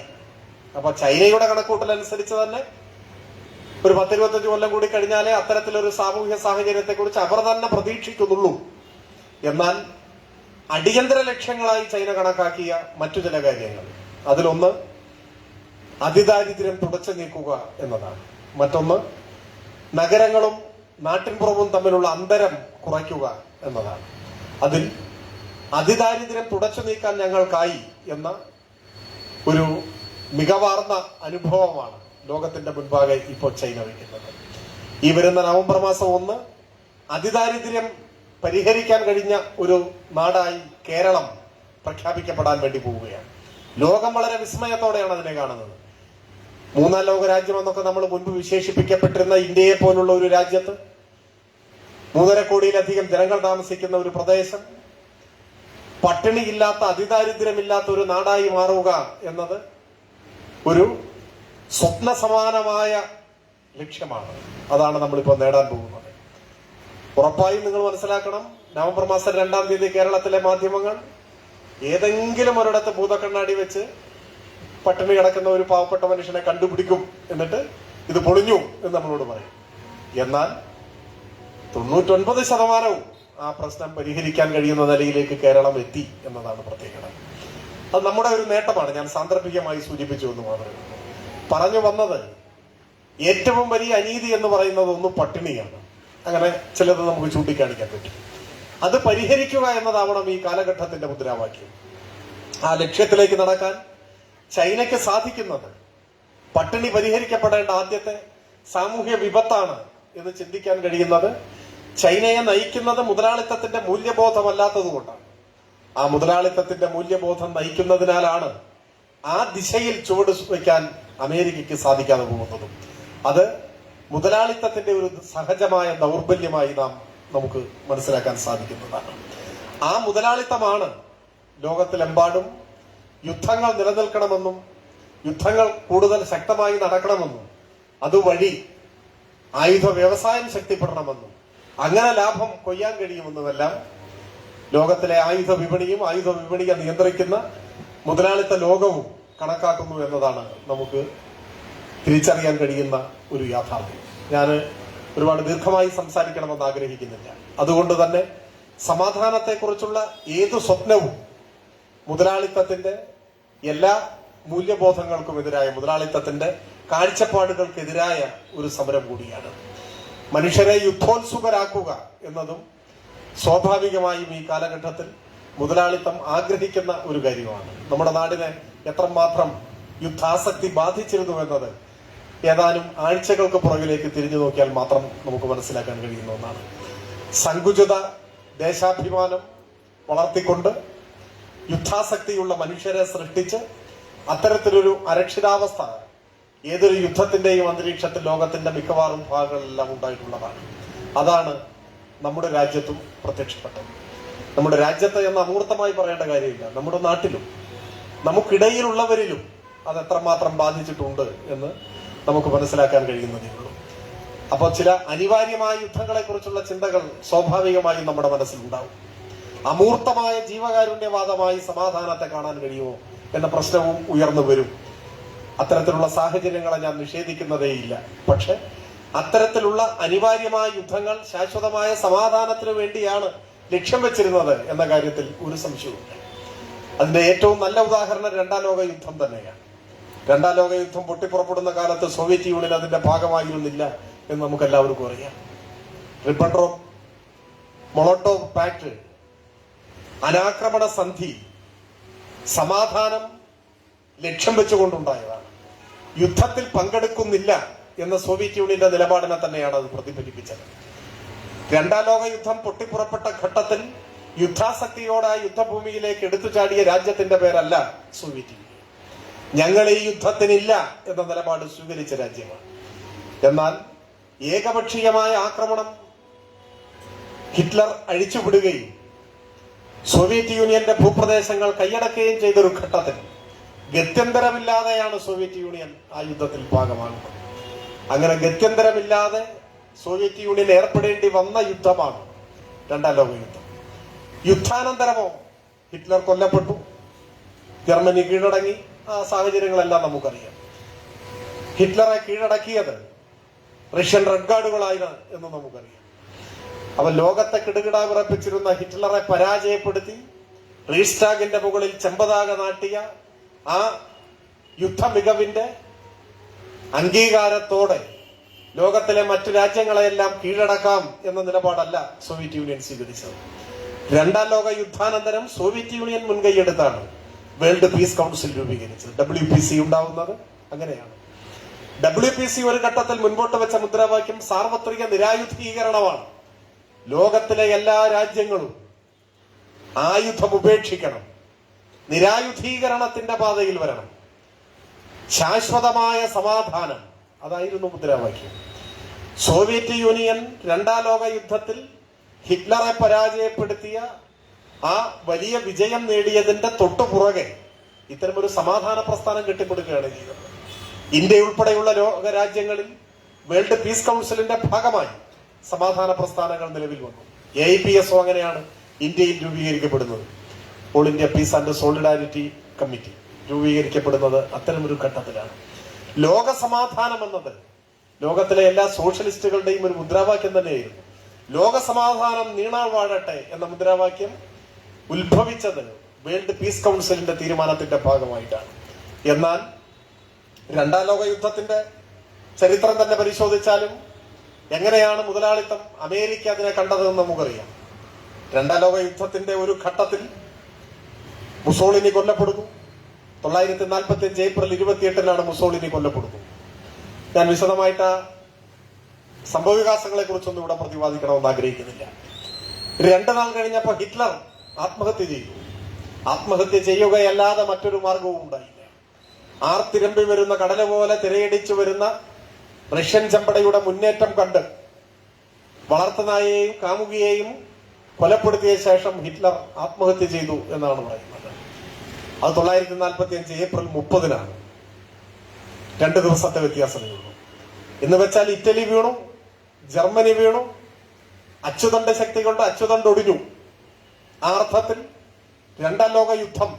അപ്പൊ ചൈനയുടെ കണക്കൂട്ടലനുസരിച്ച് തന്നെ ഒരു 10-25 കൊല്ലം കൂടി കഴിഞ്ഞാലേ അത്തരത്തിലൊരു സാമൂഹ്യ സാഹചര്യത്തെ കുറിച്ച് അവർ തന്നെ പ്രതീക്ഷിക്കുന്നുള്ളൂ. എന്നാൽ അടിയന്തര ലക്ഷ്യങ്ങളായി ചൈന കണക്കാക്കിയ മറ്റു ചില കാര്യങ്ങൾ, അതിലൊന്ന് അതിദാരിദ്ര്യം തുടച്ചു നീക്കുക എന്നതാണ്. മറ്റൊന്ന് നഗരങ്ങളും നാട്ടിൻപുറവും തമ്മിലുള്ള അന്തരം കുറയ്ക്കുക എന്നതാണ്. അതിൽ അതിദാരിദ്ര്യം തുടച്ചു നീക്കാൻ ഞങ്ങൾക്കായി എന്ന ഒരു മികവാർന്ന അനുഭവമാണ് ലോകത്തിന്റെ മുൻപാകെ ഇപ്പോൾ ചൈന വയ്ക്കുന്നത്. ഈ വരുന്ന നവംബർ മാസം 1 അതിദാരിദ്ര്യം പരിഹരിക്കാൻ കഴിഞ്ഞ ഒരു നാടായി കേരളം പ്രഖ്യാപിക്കപ്പെടാൻ വേണ്ടി പോവുകയാണ്. ലോകം വളരെ വിസ്മയത്തോടെയാണ് അതിനെ കാണുന്നത്. 3-ാം ലോക രാജ്യം എന്നൊക്കെ നമ്മൾ മുൻപ് വിശേഷിപ്പിക്കപ്പെട്ടിരുന്ന ഇന്ത്യയെ പോലുള്ള ഒരു രാജ്യത്ത് 3.5 കോടിയിലധികം ജനങ്ങൾ താമസിക്കുന്ന ഒരു പ്രദേശം പട്ടിണിയില്ലാത്ത അതിദാരിദ്ര്യമില്ലാത്ത ഒരു നാടായി മാറുക എന്നത് ഒരു സ്വപ്ന സമാനമായ ലക്ഷ്യമാണ്. അതാണ് നമ്മളിപ്പോൾ നേടാൻ പോകുന്നത്. ഉറപ്പായും നിങ്ങൾ മനസ്സിലാക്കണം, നവംബർ മാസം 2-ാം തീയതി കേരളത്തിലെ മാധ്യമങ്ങൾ ഏതെങ്കിലും ഒരിടത്ത് ഭൂതക്കണ്ണാടി വെച്ച് പട്ടിണി കിടക്കുന്ന ഒരു പാവപ്പെട്ട മനുഷ്യനെ കണ്ടുപിടിക്കും, എന്നിട്ട് ഇത് പൊളിഞ്ഞു എന്ന് നമ്മളോട് പറയും. എന്നാൽ 99% ആ പ്രശ്നം പരിഹരിക്കാൻ കഴിയുന്ന നിലയിലേക്ക് കേരളം എത്തി എന്നതാണ് പ്രത്യേകത. അത് നമ്മുടെ ഒരു നേട്ടമാണ്. ഞാൻ സാന്ദർഭികമായി സൂചിപ്പിച്ചു എന്ന് മാത്രമേ. പറഞ്ഞു വന്നത്, ഏറ്റവും വലിയ അനീതി എന്ന് പറയുന്നത് ഒന്ന് പട്ടിണിയാണ്. അങ്ങനെ ചിലത് നമുക്ക് ചൂണ്ടിക്കാണിക്കാൻ പറ്റും. അത് പരിഹരിക്കുക എന്നതാവണം ഈ കാലഘട്ടത്തിന്റെ മുദ്രാവാക്യം. ആ ലക്ഷ്യത്തിലേക്ക് നടക്കാൻ ചൈനയ്ക്ക് സാധിക്കുന്നത് പട്ടിണി പരിഹരിക്കപ്പെടേണ്ട ആദ്യത്തെ സാമൂഹ്യ വിപത്താണ് എന്ന് ചിന്തിക്കാൻ കഴിയുന്നത് ചൈനയെ നയിക്കുന്നത് മുതലാളിത്തത്തിന്റെ മൂല്യബോധമല്ലാത്തതുകൊണ്ടാണ്. ആ മുതലാളിത്തത്തിന്റെ മൂല്യബോധം നയിക്കുന്നതിനാലാണ് ആ ദിശയിൽ ചുവട് വയ്ക്കാൻ അമേരിക്കയ്ക്ക് സാധിക്കാതെ പോകുന്നതും. അത് മുതലാളിത്തത്തിന്റെ ഒരു സഹജമായ ദൗർബല്യമായി നമുക്ക് മനസ്സിലാക്കാൻ സാധിക്കുന്നതാണ്. ആ മുതലാളിത്തമാണ് ലോകത്തിലെമ്പാടും യുദ്ധങ്ങൾ നിലനിൽക്കണമെന്നും യുദ്ധങ്ങൾ കൂടുതൽ ശക്തമായി നടക്കണമെന്നും അതുവഴി ആയുധ വ്യവസായം ശക്തിപ്പെടണമെന്നും അങ്ങനെ ലാഭം കൊയ്യാൻ കഴിയുമെന്നുമെല്ലാം ലോകത്തിലെ ആയുധ വിപണിയും ആയുധ വിപണിയെ നിയന്ത്രിക്കുന്ന മുതലാളിത്ത ലോകവും കണക്കാക്കുന്നു എന്നതാണ് നമുക്ക് തിരിച്ചറിയാൻ കഴിയുന്ന ഒരു യാഥാർത്ഥ്യം. ഞാൻ ഒരുപാട് ദീർഘമായി സംസാരിക്കണമെന്ന് ആഗ്രഹിക്കുന്നില്ല. അതുകൊണ്ട് തന്നെ സമാധാനത്തെക്കുറിച്ചുള്ള ഏതു സ്വപ്നവും മുതലാളിത്തത്തിന്റെ എല്ലാ മൂല്യബോധങ്ങൾക്കുമെതിരായ, മുതലാളിത്തത്തിന്റെ കാഴ്ചപ്പാടുകൾക്കെതിരായ ഒരു സമരം കൂടിയാണ്. മനുഷ്യരെ യുദ്ധോത്സുകരാക്കുക എന്നതും സ്വാഭാവികമായും ഈ കാലഘട്ടത്തിൽ മുതലാളിത്തം ആഗ്രഹിക്കുന്ന ഒരു കാര്യമാണ്. നമ്മുടെ നാടിനെ എത്രമാത്രം യുദ്ധാസക്തി ബാധിച്ചിരുന്നു എന്നത് ഏതാനും ആഴ്ചകൾക്ക് പുറകിലേക്ക് തിരിഞ്ഞു നോക്കിയാൽ മാത്രം നമുക്ക് മനസ്സിലാക്കാൻ കഴിയുന്ന ഒന്നാണ്. സങ്കുചിത ദേശാഭിമാനം വളർത്തിക്കൊണ്ട് യുദ്ധാസക്തിയുള്ള മനുഷ്യരെ സൃഷ്ടിച്ച് അത്തരത്തിലൊരു അരക്ഷിതാവസ്ഥ ഏതൊരു യുദ്ധത്തിന്റെയും അന്തരീക്ഷത്തിൽ ലോകത്തിന്റെ മിക്കവാറും ഭാഗങ്ങളിലെല്ലാം ഉണ്ടായിട്ടുള്ളതാണ്. അതാണ് നമ്മുടെ രാജ്യത്തും പ്രത്യക്ഷപ്പെട്ടത്. നമ്മുടെ രാജ്യത്ത് എന്ന് അമൂർത്തമായി പറയേണ്ട കാര്യമില്ല, നമ്മുടെ നാട്ടിലും നമുക്കിടയിലുള്ളവരിലും അത് എത്രമാത്രം ബാധിച്ചിട്ടുണ്ട് എന്ന് നമുക്ക് മനസ്സിലാക്കാൻ കഴിയുന്നതേ ഉള്ളൂ. അപ്പോൾ ചില അനിവാര്യമായ യുദ്ധങ്ങളെ കുറിച്ചുള്ള ചിന്തകൾ സ്വാഭാവികമായും നമ്മുടെ മനസ്സിലുണ്ടാവും. അമൂർത്തമായ ജീവകാരുണ്യവാദമായി സമാധാനത്തെ കാണാൻ കഴിയുമോ എന്ന പ്രശ്നവും ഉയർന്നു വരും. അത്തരത്തിലുള്ള സാഹചര്യങ്ങളെ ഞാൻ നിഷേധിക്കുന്നതേയില്ല. പക്ഷെ അത്തരത്തിലുള്ള അനിവാര്യമായ യുദ്ധങ്ങൾ ശാശ്വതമായ സമാധാനത്തിനു വേണ്ടിയാണ് ലക്ഷ്യം വെച്ചിരുന്നത് എന്ന കാര്യത്തിൽ ഒരു സംശയവുമില്ല. അതിന്റെ ഏറ്റവും നല്ല ഉദാഹരണം 2-ാം ലോക യുദ്ധം തന്നെയാണ്. 2-ാം ലോക യുദ്ധം പൊട്ടിപ്പുറപ്പെടുന്ന കാലത്ത് സോവിയറ്റ് യൂണിയൻ അതിന്റെ ഭാഗമായിരുന്നില്ല എന്ന് നമുക്ക് എല്ലാവർക്കും അറിയാം. റിബൻട്രോപ്പ് മൊളോട്ടോവ് പാക്ട്, അനാക്രമണ സന്ധി സമാധാനം ലക്ഷ്യം വെച്ചുകൊണ്ടുണ്ടായതാണ്. യുദ്ധത്തിൽ പങ്കെടുക്കുന്നില്ല എന്ന സോവിയറ്റ് യൂണിയന്റെ നിലപാടിനെ തന്നെയാണ് അത് പ്രതിഫലിപ്പിച്ചത്. 2-ാം ലോക യുദ്ധം പൊട്ടിപ്പുറപ്പെട്ട ഘട്ടത്തിൽ യുദ്ധാസക്തിയോടെ യുദ്ധഭൂമിയിലേക്ക് എടുത്തു ചാടിയ രാജ്യത്തിന്റെ പേരല്ല സോവിയറ്റ് യൂണിയൻ. ഞങ്ങൾ ഈ യുദ്ധത്തിനില്ല എന്ന നിലപാട് സ്വീകരിച്ച രാജ്യമാണ്. എന്നാൽ ഏകപക്ഷീയമായ ആക്രമണം ഹിറ്റ്ലർ അഴിച്ചുവിടുകയും സോവിയറ്റ് യൂണിയന്റെ ഭൂപ്രദേശങ്ങൾ കൈയടക്കുകയും ചെയ്തൊരു ഘട്ടത്തിൽ ഗത്യന്തരമില്ലാതെയാണ് സോവിയറ്റ് യൂണിയൻ ആ യുദ്ധത്തിൽ ഭാഗമാകുന്നത്. അങ്ങനെ ഗത്യന്തരമില്ലാതെ സോവിയറ്റ് യൂണിയൻ ഏർപ്പെടേണ്ടി വന്ന യുദ്ധമാണ് 2-ാം ലോക യുദ്ധം. യുദ്ധാനന്തരമോ ഹിറ്റ്ലർ കൊല്ലപ്പെട്ടു, ജർമ്മനി കീഴടങ്ങി. ആ സാഹചര്യങ്ങളെല്ലാം നമുക്കറിയാം. ഹിറ്റ്ലറെ കീഴടക്കിയത് റഷ്യൻ റെഡ് ഗാർഡുകളായിരുന്നു എന്ന് നമുക്കറിയാം. അവൻ ലോകത്തെ കിടുകിട വിറപ്പിച്ചിരുന്ന ഹിറ്റ്ലറെ പരാജയപ്പെടുത്തി റീസ്റ്റാഗിന്റെ മുകളിൽ ചെമ്പതാക നാട്ടിയ ആ യുദ്ധ മികവിന്റെ അംഗീകാരത്തോടെ ലോകത്തിലെ മറ്റു രാജ്യങ്ങളെയെല്ലാം കീഴടക്കാം എന്ന നിലപാടല്ല സോവിയറ്റ് യൂണിയൻ സ്വീകരിച്ചത്. 2-ാം ലോക യുദ്ധാനന്തരം സോവിയറ്റ് യൂണിയൻ മുൻകൈയെടുത്താണ് വേൾഡ് പീസ് കൗൺസിൽ രൂപീകരിച്ചത്. WPC ഉണ്ടാവുന്നത് അങ്ങനെയാണ്. WPC ഒരു ഘട്ടത്തിൽ മുൻപോട്ട് വെച്ച മുദ്രാവാക്യം സാർവത്രിക നിരായുധീകരണമാണ്. ലോകത്തിലെ എല്ലാ രാജ്യങ്ങളും ആയുധം ഉപേക്ഷിക്കണം, നിരായുധീകരണത്തിന്റെ പാതയിൽ വരണം, ശാശ്വതമായ സമാധാനം, അതായിരുന്നു മുദ്രാവാക്യം. സോവിയറ്റ് യൂണിയൻ 2-ാം ലോക യുദ്ധത്തിൽ ഹിറ്റ്ലറെ പരാജയപ്പെടുത്തിയ ആ വലിയ വിജയം നേടിയതിന്റെ തൊട്ടുപുറകെ ഇത്തരമൊരു സമാധാന പ്രസ്ഥാനം കെട്ടിപ്പടുക്കുകയാണ് ചെയ്തത്. ഇന്ത്യ ഉൾപ്പെടെയുള്ള ലോക രാജ്യങ്ങളിൽ വേൾഡ് പീസ് കൗൺസിലിന്റെ ഭാഗമായി സമാധാന പ്രസ്ഥാനങ്ങൾ നിലവിൽ വന്നു. AIPSO അങ്ങനെയാണ് ഇന്ത്യയിൽ രൂപീകരിക്കപ്പെടുന്നത്. All India Peace and Solidarity Committee രൂപീകരിക്കപ്പെടുന്നത് അത്തരമൊരു ഘട്ടത്തിലാണ്. ലോക സമാധാനം എന്നത് ലോകത്തിലെ എല്ലാ സോഷ്യലിസ്റ്റുകളുടെയും ഒരു മുദ്രാവാക്യം തന്നെയായിരുന്നു. ലോക സമാധാനം നീണാൾ വാഴട്ടെ എന്ന മുദ്രാവാക്യം ഉത്ഭവിച്ചത് വേൾഡ് പീസ് കൗൺസിലിന്റെ തീരുമാനത്തിന്റെ ഭാഗമായിട്ടാണ്. എന്നാൽ രണ്ടാം ലോക യുദ്ധത്തിന്റെ ചരിത്രം തന്നെ പരിശോധിച്ചാലും എങ്ങനെയാണ് മുതലാളിത്തം അമേരിക്ക അതിനെ കണ്ടതെന്ന് നമുക്കറിയാം. രണ്ടാം ലോക യുദ്ധത്തിന്റെ ഒരു ഘട്ടത്തിൽ മുസോളിനി കൊല്ലപ്പെടുന്നു. 1945 ഏപ്രിൽ 28 മുസോളിനി കൊല്ലപ്പെടുന്നു. ഞാൻ വിശദമായിട്ട് സംഭവവികാസങ്ങളെ കുറിച്ചൊന്നും ഇവിടെ പ്രതിപാദിക്കണമെന്ന് ആഗ്രഹിക്കുന്നില്ല. 2 നാൾ കഴിഞ്ഞപ്പോൾ ഹിറ്റ്ലർ ആത്മഹത്യ ചെയ്തു. ആത്മഹത്യ ചെയ്യുകയല്ലാതെ മറ്റൊരു മാർഗവും ഉണ്ടായില്ല. ആർത്തിരമ്പി വരുന്ന കടല പോലെ തിരയടിച്ചു വരുന്ന റഷ്യൻ ചെമ്പടയുടെ മുന്നേറ്റം കണ്ട് വളർത്തുനായെയും കാമുകിയെയും കൊലപ്പെടുത്തിയ ശേഷം ഹിറ്റ്ലർ ആത്മഹത്യ ചെയ്തു എന്നാണ് പറയുന്നത്. അത് 1945 ഏപ്രിൽ 30 2 ദിവസത്തെ വ്യത്യാസമേ ഉള്ളൂ. എന്ന് വെച്ചാൽ ഇറ്റലി വീണു, ജർമ്മനി വീണു, അച്ചുതണ്ട് ശക്തി കൊണ്ട് അച്ചുതണ്ട് ഒടിഞ്ഞു. ആ അർത്ഥത്തിൽ രണ്ടാം ലോക യുദ്ധം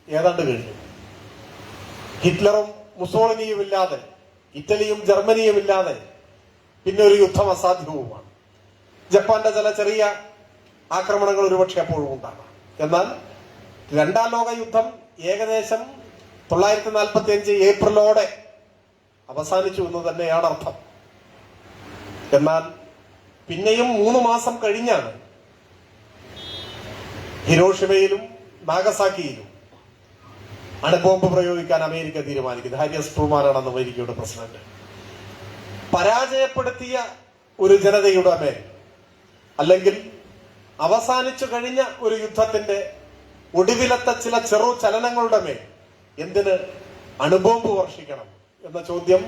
ഏതാണ്ട് കഴിഞ്ഞു. ഹിറ്റ്ലറും മുസോളിനിയും ഇല്ലാതെ, ഇറ്റലിയും ജർമ്മനിയും ഇല്ലാതെ പിന്നെ ഒരു യുദ്ധം അസാധ്യവുമാണ്. ജപ്പാന്റെ ചില ചെറിയ ആക്രമണങ്ങൾ ഒരുപക്ഷെ അപ്പോഴും ഉണ്ടാകാം. എന്നാൽ രണ്ടാം ലോക യുദ്ധം ഏകദേശം 1945 ഏപ്രിലോടെ അവസാനിച്ചു എന്ന് തന്നെയാണ് അർത്ഥം. എന്നാൽ പിന്നെയും 3 മാസം കഴിഞ്ഞാണ് ഹിരോഷിമയിലും നാഗസാക്കിയിലും അണുബോംബ് പ്രയോഗിക്കാൻ അമേരിക്ക തീരുമാനിക്കുന്നത്. ഹാരിയസ് ട്രൂമാനാണ് അന്ന് അമേരിക്കയുടെ പ്രസിഡന്റ്. പരാജയപ്പെടുത്തിയ ഒരു ജനതയുടെ മേൽ, അല്ലെങ്കിൽ അവസാനിച്ചു കഴിഞ്ഞ ഒരു യുദ്ധത്തിന്റെ ഒടുവിലത്തെ ചില ചെറു ചലനങ്ങളുടെ മേൽ എന്തിന് അണുബോംബ് വർഷിക്കണം എന്ന ചോദ്യം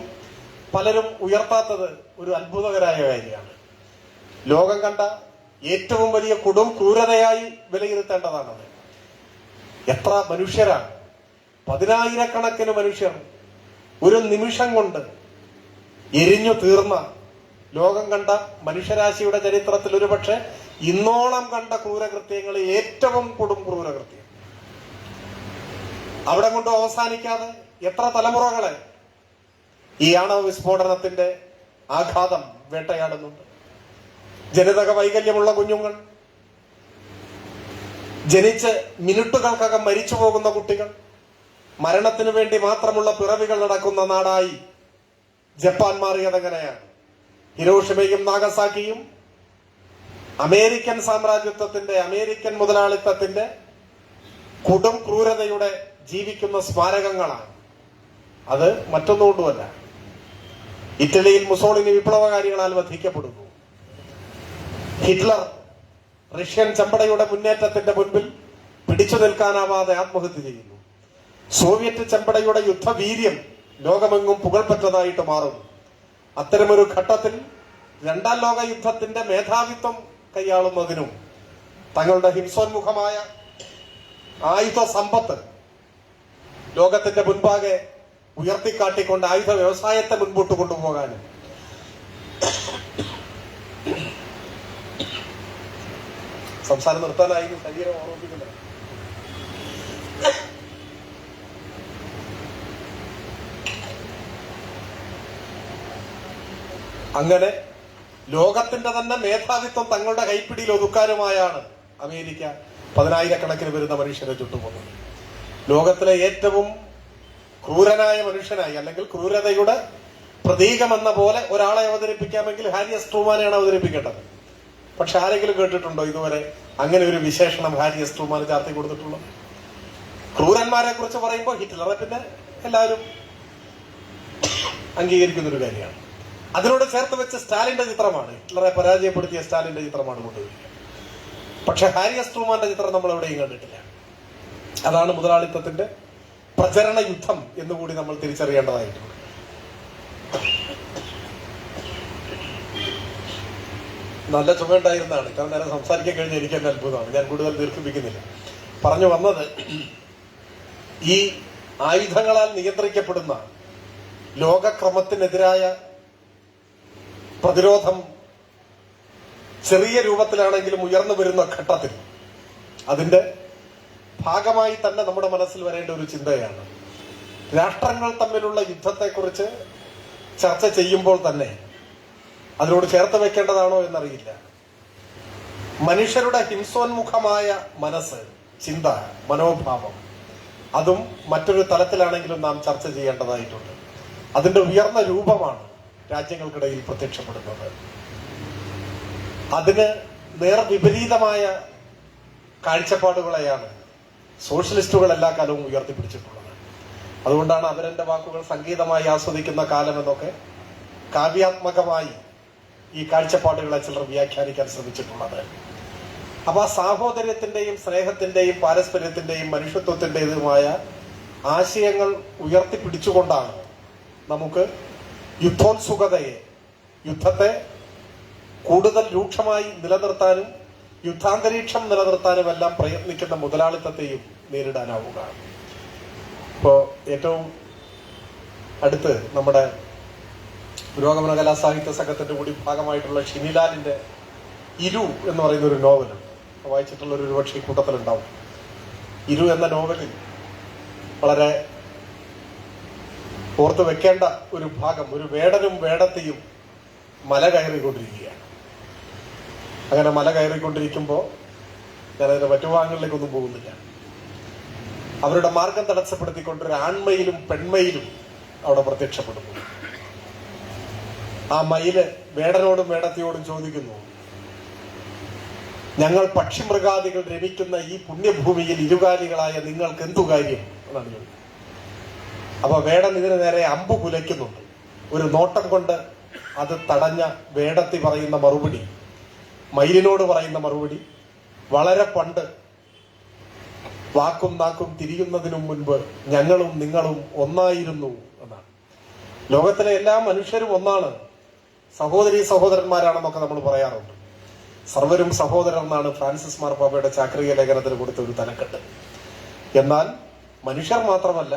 പലരും ഉയർത്താത്തത് ഒരു അത്ഭുതകരമായ കാര്യമാണ്. ലോകം കണ്ട ഏറ്റവും വലിയ കൊടും ക്രൂരതയായി വിലയിരുത്തേണ്ടതാണത്. എത്ര മനുഷ്യരാണ്, 10,000-കണക്കിന് മനുഷ്യർ ഒരു നിമിഷം കൊണ്ട് എരിഞ്ഞു തീർന്ന ലോകം കണ്ട മനുഷ്യരാശിയുടെ ചരിത്രത്തിൽ ഒരുപക്ഷെ ഇന്നോളം കണ്ട ക്രൂരകൃത്യങ്ങൾ ഏറ്റവും കൊടും ക്രൂരകൃത്യം. അവിടെ കൊണ്ട് അവസാനിക്കാതെ എത്ര തലമുറകളെ ഈ ആണവ വിസ്ഫോടനത്തിന്റെ ആഘാതം വേട്ടയാടുന്നുണ്ട്. ജനിതക വൈകല്യമുള്ള കുഞ്ഞുങ്ങൾ, ജനിച്ച് മിനിറ്റുകൾക്കകം മരിച്ചു പോകുന്ന കുട്ടികൾ, മരണത്തിനു വേണ്ടി മാത്രമുള്ള പിറവികൾ നടക്കുന്ന നാടായി ജപ്പാൻ മാറിയതെങ്ങനെയാണ്? ഹിരോഷിമയും നാഗസാക്കിയും അമേരിക്കൻ സാമ്രാജ്യത്വത്തിന്റെ, അമേരിക്കൻ മുതലാളിത്തത്തിന്റെ കൊടും ക്രൂരതയുടെ ജീവിക്കുന്ന സ്മാരകങ്ങളാണ്. അത് മറ്റൊന്നുകൊണ്ടുമല്ല. ഇറ്റലിയിൽ മുസോളിനി വിപ്ലവകാരികളാൽ വധിക്കപ്പെടുന്നു. ഹിറ്റ്ലർ റഷ്യൻ ചെമ്പടയുടെ മുന്നേറ്റത്തിന്റെ മുൻപിൽ പിടിച്ചു നിൽക്കാനാവാതെ ആത്മഹത്യ ചെയ്യുന്നു. സോവിയറ്റ് ചെമ്പടയുടെ യുദ്ധവീര്യം ലോകമെങ്ങും പുകൾപെറ്റതായിട്ട് മാറുന്നു. അത്തരമൊരു ഘട്ടത്തിൽ രണ്ടാം ലോക യുദ്ധത്തിന്റെ മേധാവിത്വം കൈയാളുന്നതിനും തങ്ങളുടെ ഹിംസോന്മുഖമായ ആയുധ സമ്പത്ത് ലോകത്തിന്റെ മുൻപാകെ ഉയർത്തിക്കാട്ടിക്കൊണ്ട് ആയുധ വ്യവസായത്തെ മുൻപോട്ട് കൊണ്ടുപോകാനും സംസാരം നിർത്താനായി ശരീരം ഓർമ്മിപ്പിക്കുന്നത്. അങ്ങനെ ലോകത്തിന്റെ തന്നെ മേധാവിത്വം തങ്ങളുടെ കൈപ്പിടിയിൽ ഒതുക്കാനുമായാണ് അമേരിക്ക 10,000-കണക്കിന് വരുന്ന മനുഷ്യരെ ചുട്ടുപോകുന്നത്. ലോകത്തിലെ ഏറ്റവും ക്രൂരനായ മനുഷ്യനായി, അല്ലെങ്കിൽ ക്രൂരതയുടെ പ്രതീകമെന്ന പോലെ ഒരാളെ അവതരിപ്പിക്കാമെങ്കിൽ ഹാരിയസ് ട്രൂമാനെയാണ് അവതരിപ്പിക്കേണ്ടത്. പക്ഷെ ആരെങ്കിലും കേട്ടിട്ടുണ്ടോ ഇതുവരെ അങ്ങനെ ഒരു വിശേഷണം ഹാരിയസ് ട്രൂമാന് ചാർത്തി കൊടുത്തിട്ടുള്ളത്? ക്രൂരന്മാരെ കുറിച്ച് പറയുമ്പോൾ ഹിറ്റ്ലറെ പിന്നെ എല്ലാവരും അംഗീകരിക്കുന്നൊരു കാര്യമാണ്. അതിനോട് ചേർത്ത് വെച്ച് സ്റ്റാലിന്റെ ചിത്രമാണ്, ഹിറ്റ്ലറെ പരാജയപ്പെടുത്തിയ സ്റ്റാലിന്റെ ചിത്രമാണ് കൊണ്ടുവരിക. പക്ഷെ ഹാരിയസ് ട്രൂമാന്റെ ചിത്രം നമ്മൾ എവിടെയും കണ്ടിട്ടില്ല. അതാണ് മുതലാളിത്തത്തിന്റെ പ്രചരണ യുദ്ധം എന്നുകൂടി നമ്മൾ തിരിച്ചറിയേണ്ടതായിട്ടുണ്ട്. നല്ല ചുമയുണ്ടായിരുന്നതാണ്. ഇത്ര നേരം സംസാരിക്കാൻ കഴിഞ്ഞ എനിക്ക് തന്നെ അത്ഭുതമാണ്. ഞാൻ കൂടുതൽ ദീർഘിപ്പിക്കുന്നില്ല. പറഞ്ഞു വന്നത്, ഈ ആയുധങ്ങളാൽ നിയന്ത്രിക്കപ്പെടുന്ന ലോകക്രമത്തിനെതിരായ പ്രതിരോധം ചെറിയ രൂപത്തിലാണെങ്കിലും ഉയർന്നു വരുന്ന ഘട്ടത്തിൽ അതിന്റെ ഭാഗമായി തന്നെ നമ്മുടെ മനസ്സിൽ വരേണ്ട ഒരു ചിന്തയാണ്. രാഷ്ട്രങ്ങൾ തമ്മിലുള്ള യുദ്ധത്തെക്കുറിച്ച് ചർച്ച ചെയ്യുമ്പോൾ തന്നെ അതിനോട് ചേർത്ത് വെക്കേണ്ടതാണോ എന്നറിയില്ല. മനുഷ്യരുടെ ഹിംസോന്മുഖമായ മനസ്സ്, ചിന്ത, മനോഭാവം, അതും മറ്റൊരു തലത്തിലാണെങ്കിലും നാം ചർച്ച ചെയ്യേണ്ടതായിട്ടുണ്ട്. അതിന്റെ ഉയർന്ന രൂപമാണ് രാജ്യങ്ങൾക്കിടയിൽ പ്രത്യക്ഷപ്പെടുന്നത്. അതിന് നേർവിപരീതമായ കാഴ്ചപ്പാടുകളെയാണ് സോഷ്യലിസ്റ്റുകൾ എല്ലാ കാലവും ഉയർത്തിപ്പിടിച്ചിട്ടുള്ളത്. അതുകൊണ്ടാണ് അവരെന്റെ വാക്കുകൾ സംഗീതമായി ആസ്വദിക്കുന്ന കാലം എന്നൊക്കെ കാവ്യാത്മകമായി ഈ കാഴ്ചപ്പാടുകളെ ചിലർ വ്യാഖ്യാനിക്കാൻ ശ്രമിച്ചിട്ടുള്ളത്. അപ്പൊ ആ സാഹോദര്യത്തിന്റെയും സ്നേഹത്തിന്റെയും പാരസ്പര്യത്തിന്റെയും മനുഷ്യത്വത്തിന്റേതുമായ ആശയങ്ങൾ ഉയർത്തിപ്പിടിച്ചുകൊണ്ടാണ് നമുക്ക് യുദ്ധോത്സുകതയെ, യുദ്ധത്തെ കൂടുതൽ രൂക്ഷമായി നിലനിർത്താനും യുദ്ധാന്തരീക്ഷം നിലനിർത്താനും എല്ലാം പ്രയത്നിക്കുന്ന മുതലാളിത്തത്തെയും നേരിടാനാവുക. ഇപ്പോ ഏറ്റവും അടുത്ത് നമ്മുടെ പുരോഗമന കലാസാഹിത്യ സംഘത്തിന്റെ കൂടി ഭാഗമായിട്ടുള്ള ഷിനിലാലിന്റെ ഇരു എന്ന് പറയുന്ന ഒരു നോവലുണ്ട്. വായിച്ചിട്ടുള്ള ഒരു പക്ഷേ കൂട്ടത്തിലുണ്ടാവും. ഇരു എന്ന നോവലിൽ വളരെ ഓർത്തു വെക്കേണ്ട ഒരു ഭാഗം, ഒരു വേടനും വേടത്തെയും മല കയറിക്കൊണ്ടിരിക്കുകയാണ്. അങ്ങനെ മല കയറിക്കൊണ്ടിരിക്കുമ്പോൾ ഞാനതിന്റെ മറ്റു ഭാഗങ്ങളിലേക്കൊന്നും പോകുന്നില്ല. അവരുടെ മാർഗം തടസ്സപ്പെടുത്തിക്കൊണ്ടൊരു ആൺമയിലും പെൺമയിലും അവിടെ പ്രത്യക്ഷപ്പെടുന്നു. ആ മയില് വേടനോടും വേടത്തിയോടും ചോദിക്കുന്നു, ഞങ്ങൾ പക്ഷിമൃഗാദികൾ രമിക്കുന്ന ഈ പുണ്യഭൂമിയിൽ ഇരുകാലികളായ നിങ്ങൾക്ക് എന്തു കാര്യം എന്നാണ് ചോദിക്കുന്നത്. അപ്പൊ വേടൻ ഇതിന് നേരെ അമ്പു കുലയ്ക്കുന്നുണ്ട്. ഒരു നോട്ടം കൊണ്ട് അത് തടഞ്ഞ വേടത്തി പറയുന്ന മറുപടി, മയിലിനോട് പറയുന്ന മറുപടി, വളരെ പണ്ട് വാക്കും നാക്കും തിരിയുന്നതിനു മുൻപ് ഞങ്ങളും നിങ്ങളും ഒന്നായിരുന്നു എന്നാണ്. ലോകത്തിലെ എല്ലാ മനുഷ്യരും ഒന്നാണ്, സഹോദരീ സഹോദരന്മാരാണെന്നൊക്കെ നമ്മൾ പറയാറുണ്ട്. സർവരും സഹോദരർ എന്നാണ് ഫ്രാൻസിസ് മാർപ്പാപ്പയുടെ ചാക്രിക ലേഖനത്തിന് കൊടുത്ത ഒരു തലക്കെട്ട്. എന്നാൽ മനുഷ്യർ മാത്രമല്ല,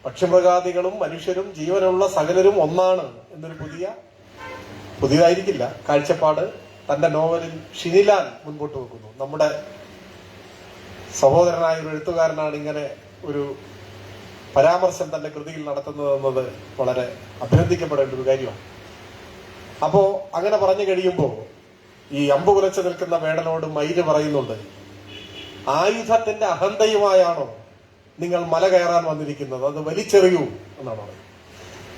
പക്ഷിമൃഗാദികളും മനുഷ്യരും ജീവനുള്ള സകലരും ഒന്നാണ് എന്നൊരു പുതിയതായിരിക്കില്ല കാഴ്ചപ്പാട് തന്റെ നോവലിൽ ഷിനിലാൽ മുൻപോട്ട് വെക്കുന്നു. നമ്മുടെ സഹോദരനായ ഒരു എഴുത്തുകാരനാണ് ഇങ്ങനെ ഒരു പരാമർശം തന്റെ കൃതിയിൽ നടത്തുന്നതെന്നത് വളരെ അഭിനന്ദിക്കപ്പെടേണ്ട ഒരു കാര്യമാണ്. അപ്പോ അങ്ങനെ പറഞ്ഞു കഴിയുമ്പോൾ ഈ അമ്പു കുലച്ചു നിൽക്കുന്ന വേടനോട് മയില് പറയുന്നുണ്ട്, ആയുധത്തിന്റെ അഹന്തയുമായാണോ നിങ്ങൾ മല കയറാൻ വന്നിരിക്കുന്നത്? അത് വലിച്ചെറിയൂ എന്നാണ് പറയുന്നത്.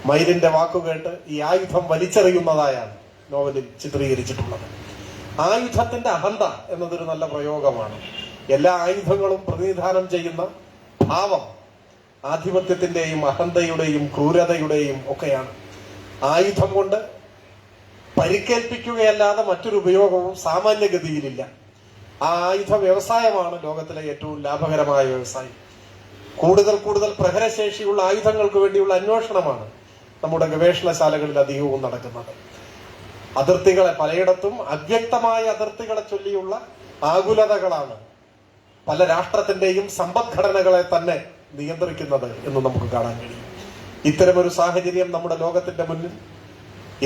മയിലിന്റെ വാക്കുകേട്ട് ഈ ആയുധം വലിച്ചെറിയുന്നതായാണ് നോവലിൽ ചിത്രീകരിച്ചിട്ടുള്ളത്. ആയുധത്തിന്റെ അഹന്ത എന്നതൊരു നല്ല പ്രയോഗമാണ്. എല്ലാ ആയുധങ്ങളും പ്രതിനിധാനം ചെയ്യുന്ന ഭാവം ആധിപത്യത്തിന്റെയും അഹന്തയുടെയും ക്രൂരതയുടെയും ഒക്കെയാണ്. ആയുധം കൊണ്ട് പരിക്കേൽപ്പിക്കുകയല്ലാതെ മറ്റൊരു ഉപയോഗവും സാമാന്യഗതിയിലില്ല. ആ ആയുധ വ്യവസായമാണ് ലോകത്തിലെ ഏറ്റവും ലാഭകരമായ വ്യവസായം. കൂടുതൽ കൂടുതൽ പ്രഹരശേഷിയുള്ള ആയുധങ്ങൾക്ക് വേണ്ടിയുള്ള അന്വേഷണമാണ് നമ്മുടെ ഗവേഷണശാലകളിൽ അധികവും നടക്കുന്നത്. അതിർത്തികളെ, പലയിടത്തും അവ്യക്തമായ അതിർത്തികളെ ചൊല്ലിയുള്ള ആകുലതകളാണ് പല രാഷ്ട്രത്തിന്റെയും സമ്പദ്ഘടനകളെ തന്നെ നിയന്ത്രിക്കുന്നത് എന്ന് നമുക്ക് കാണാൻ കഴിയും. ഇത്തരമൊരു സാഹചര്യം നമ്മുടെ ലോകത്തിന്റെ മുന്നിൽ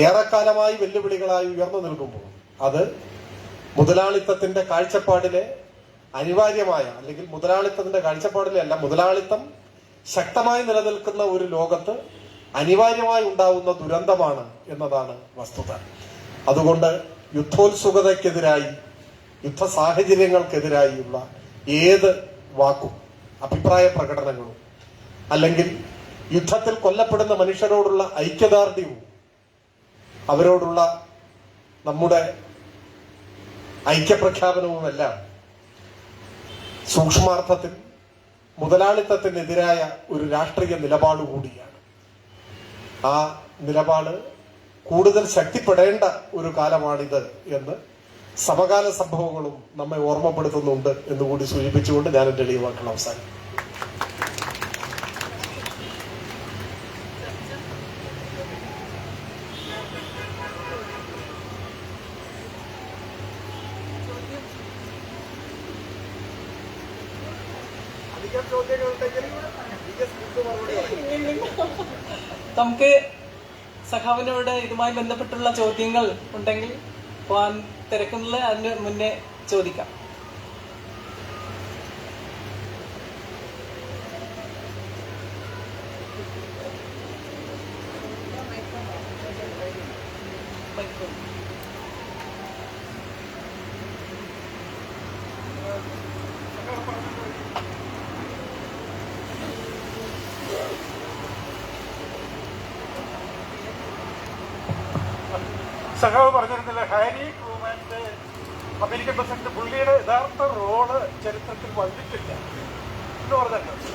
ഏറെക്കാലമായി വെല്ലുവിളികളായി ഉയർന്നു നിൽക്കുമ്പോൾ അത് മുതലാളിത്തത്തിന്റെ കാഴ്ചപ്പാടിലെ അനിവാര്യമായ, അല്ലെങ്കിൽ മുതലാളിത്തത്തിന്റെ കാഴ്ചപ്പാടിലെ അല്ല, മുതലാളിത്തം ശക്തമായി നിലനിൽക്കുന്ന ഒരു ലോകത്ത് അനിവാര്യമായി ഉണ്ടാവുന്ന ദുരന്തമാണ് എന്നതാണ് വസ്തുത. അതുകൊണ്ട് യുദ്ധോത്സുകതയ്ക്കെതിരായി, യുദ്ധ സാഹചര്യങ്ങൾക്കെതിരായുള്ള ഏത് വാക്കും അഭിപ്രായ പ്രകടനങ്ങളും അല്ലെങ്കിൽ യുദ്ധത്തിൽ കൊല്ലപ്പെടുന്ന മനുഷ്യരോടുള്ള ഐക്യദാർഢ്യവും അവരോടുള്ള നമ്മുടെ ഐക്യപ്രഖ്യാപനവുമെല്ലാം സൂക്ഷ്മാർത്ഥത്തിൽ മുതലാളിത്തത്തിനെതിരായ ഒരു രാഷ്ട്രീയ നിലപാട് കൂടിയാണ്. ആ നിലപാട് കൂടുതൽ ശക്തിപ്പെടേണ്ട ഒരു കാലമാണിത് എന്ന് സമകാല സംഭവങ്ങളും നമ്മെ ഓർമ്മപ്പെടുത്തുന്നുണ്ട് എന്നുകൂടി സൂചിപ്പിച്ചുകൊണ്ട് ഞാൻ എന്റെ എളിയ വാക്കുകൾ അവസാനിക്കും. നമുക്ക് സഖാവിനോട് ഇതുമായി ബന്ധപ്പെട്ടുള്ള ചോദ്യങ്ങൾ ഉണ്ടെങ്കിൽ പോവാൻ തിരക്കുന്നില്ല, അതിന് മുന്നേ ചോദിക്കാം. സഖാവ് പറഞ്ഞിരുന്നില്ല, ഹാരി ട്രൂമാന്റെ അമേരിക്കൻ പ്രസിഡന്റ് പുള്ളിയുടെ യഥാർത്ഥ റോള് ചരിത്രത്തിൽ വന്നിട്ടില്ല എന്ന് പറഞ്ഞിട്ടുണ്ട്.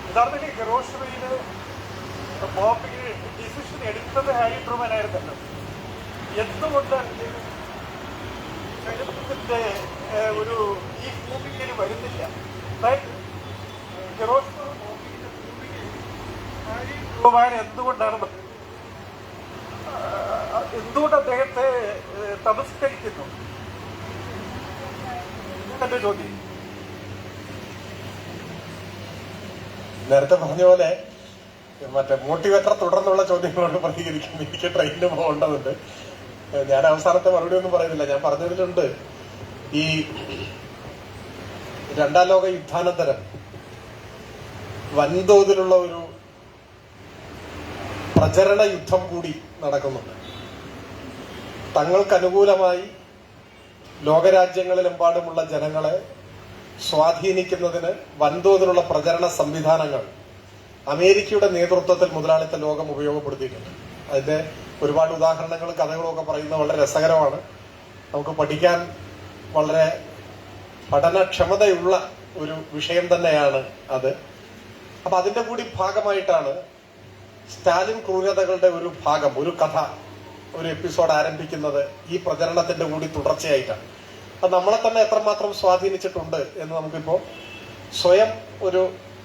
യഥാർത്ഥത്തിൽ ഹിറോഷിമയില് ബോംബിങ് ഡിസിഷൻ എടുത്തത് ഹാരി ട്രൂമാൻ ആയിരുന്നല്ലോ. എന്തുകൊണ്ട് ചരിത്രത്തിന്റെ ഒരു ഈ ഭൂമികയിൽ വരുന്നില്ല? ഹിറോഷിമ ബോംബിങ്ങിന്റെ ഭൂമികയിൽ ഹാരി ട്രൂമാൻ എന്തുകൊണ്ട് അദ്ദേഹത്തെ തമസ്കരിക്കുന്നു? എന്റെ ചോദ്യം. നേരത്തെ പറഞ്ഞ പോലെ മറ്റേ മോട്ടിവേറ്റർ തുടർന്നുള്ള ചോദ്യങ്ങളോട് പ്രതികരിക്കും. എനിക്ക് ട്രെയിനിന് പോകേണ്ടതുണ്ട്. ഞാൻ അവസാനത്തെ മറുപടി ഒന്നും പറയുന്നില്ല. ഞാൻ പറഞ്ഞതിലുണ്ട്, ഈ രണ്ടാം ലോക യുദ്ധാനന്തരം വൻതോതിലുള്ള ഒരു പ്രചരണ യുദ്ധം കൂടി നടക്കുന്നുണ്ട്. തങ്ങൾക്ക് അനുകൂലമായി ലോകരാജ്യങ്ങളിലെമ്പാടുമുള്ള ജനങ്ങളെ സ്വാധീനിക്കുന്നതിന് വൻതോതിലുള്ള പ്രചരണ സംവിധാനങ്ങൾ അമേരിക്കയുടെ നേതൃത്വത്തിൽ മുതലാളിത്ത ലോകം ഉപയോഗപ്പെടുത്തിയിട്ടുണ്ട്. അതിന്റെ ഒരുപാട് ഉദാഹരണങ്ങളും കഥകളും ഒക്കെ പറയുന്നത് വളരെ രസകരമാണ്. നമുക്ക് പഠിക്കാൻ വളരെ പഠനക്ഷമതയുള്ള ഒരു വിഷയം തന്നെയാണ് അത്. അപ്പൊ അതിന്റെ കൂടി ഭാഗമായിട്ടാണ് സ്റ്റാലിൻ ക്രൂരതകളുടെ ഒരു ഭാഗം, ഒരു കഥ, ഒരു എപ്പിസോഡ് ആരംഭിക്കുന്നത് ഈ പ്രചരണത്തിന്റെ കൂടി തുടർച്ചയായിട്ടാണ്. അത് നമ്മളെ തന്നെ എത്രമാത്രം സ്വാധീനിച്ചിട്ടുണ്ട് എന്ന് നമുക്കിപ്പോ സ്വയം ഒരു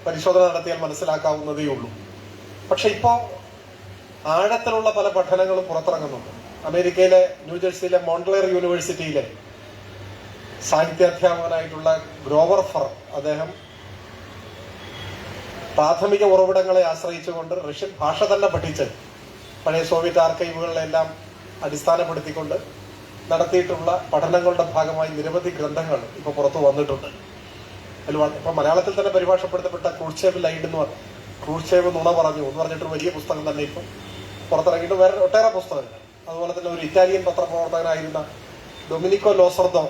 പരിശോധന നടത്തിയാൽ മനസ്സിലാക്കാവുന്നതേ ഉള്ളൂ. പക്ഷെ ഇപ്പോ ആഴത്തിലുള്ള പല പഠനങ്ങളും പുറത്തിറങ്ങുന്നുണ്ട്. അമേരിക്കയിലെ ന്യൂജേഴ്സിയിലെ മോൺക്ലെയർ യൂണിവേഴ്സിറ്റിയിലെ സാഹിത്യാധ്യാപകനായിട്ടുള്ള ഗ്രോവർ ഫർ, അദ്ദേഹം പ്രാഥമിക ഉറവിടങ്ങളെ ആശ്രയിച്ചുകൊണ്ട് റഷ്യൻ ഭാഷ തന്നെ പഠിച്ച് പഴയ സോവിയറ്റ് ആർക്കൈവുകളിലെല്ലാം അടിസ്ഥാനപ്പെടുത്തിക്കൊണ്ട് നടത്തിയിട്ടുള്ള പഠനങ്ങളുടെ ഭാഗമായി നിരവധി ഗ്രന്ഥങ്ങൾ ഇപ്പൊ പുറത്തു വന്നിട്ടുണ്ട്. അതിൽ ഇപ്പൊ മലയാളത്തിൽ തന്നെ പരിഭാഷപ്പെടുത്തപ്പെട്ട ക്രൂഷ്ചേവ് ലൈഡ് എന്ന് പറഞ്ഞു, ക്രൂഷ്ചേവ് നുണ പറഞ്ഞു എന്ന് പറഞ്ഞിട്ടൊരു വലിയ പുസ്തകം തന്നെ ഇപ്പം പുറത്തിറങ്ങിയിട്ട് വേറെ ഒട്ടേറെ പുസ്തകങ്ങൾ. അതുപോലെ തന്നെ ഒരു ഇറ്റാലിയൻ പത്രപ്രവർത്തകനായിരുന്ന ഡൊമിനിക്കോ ലോസർദോ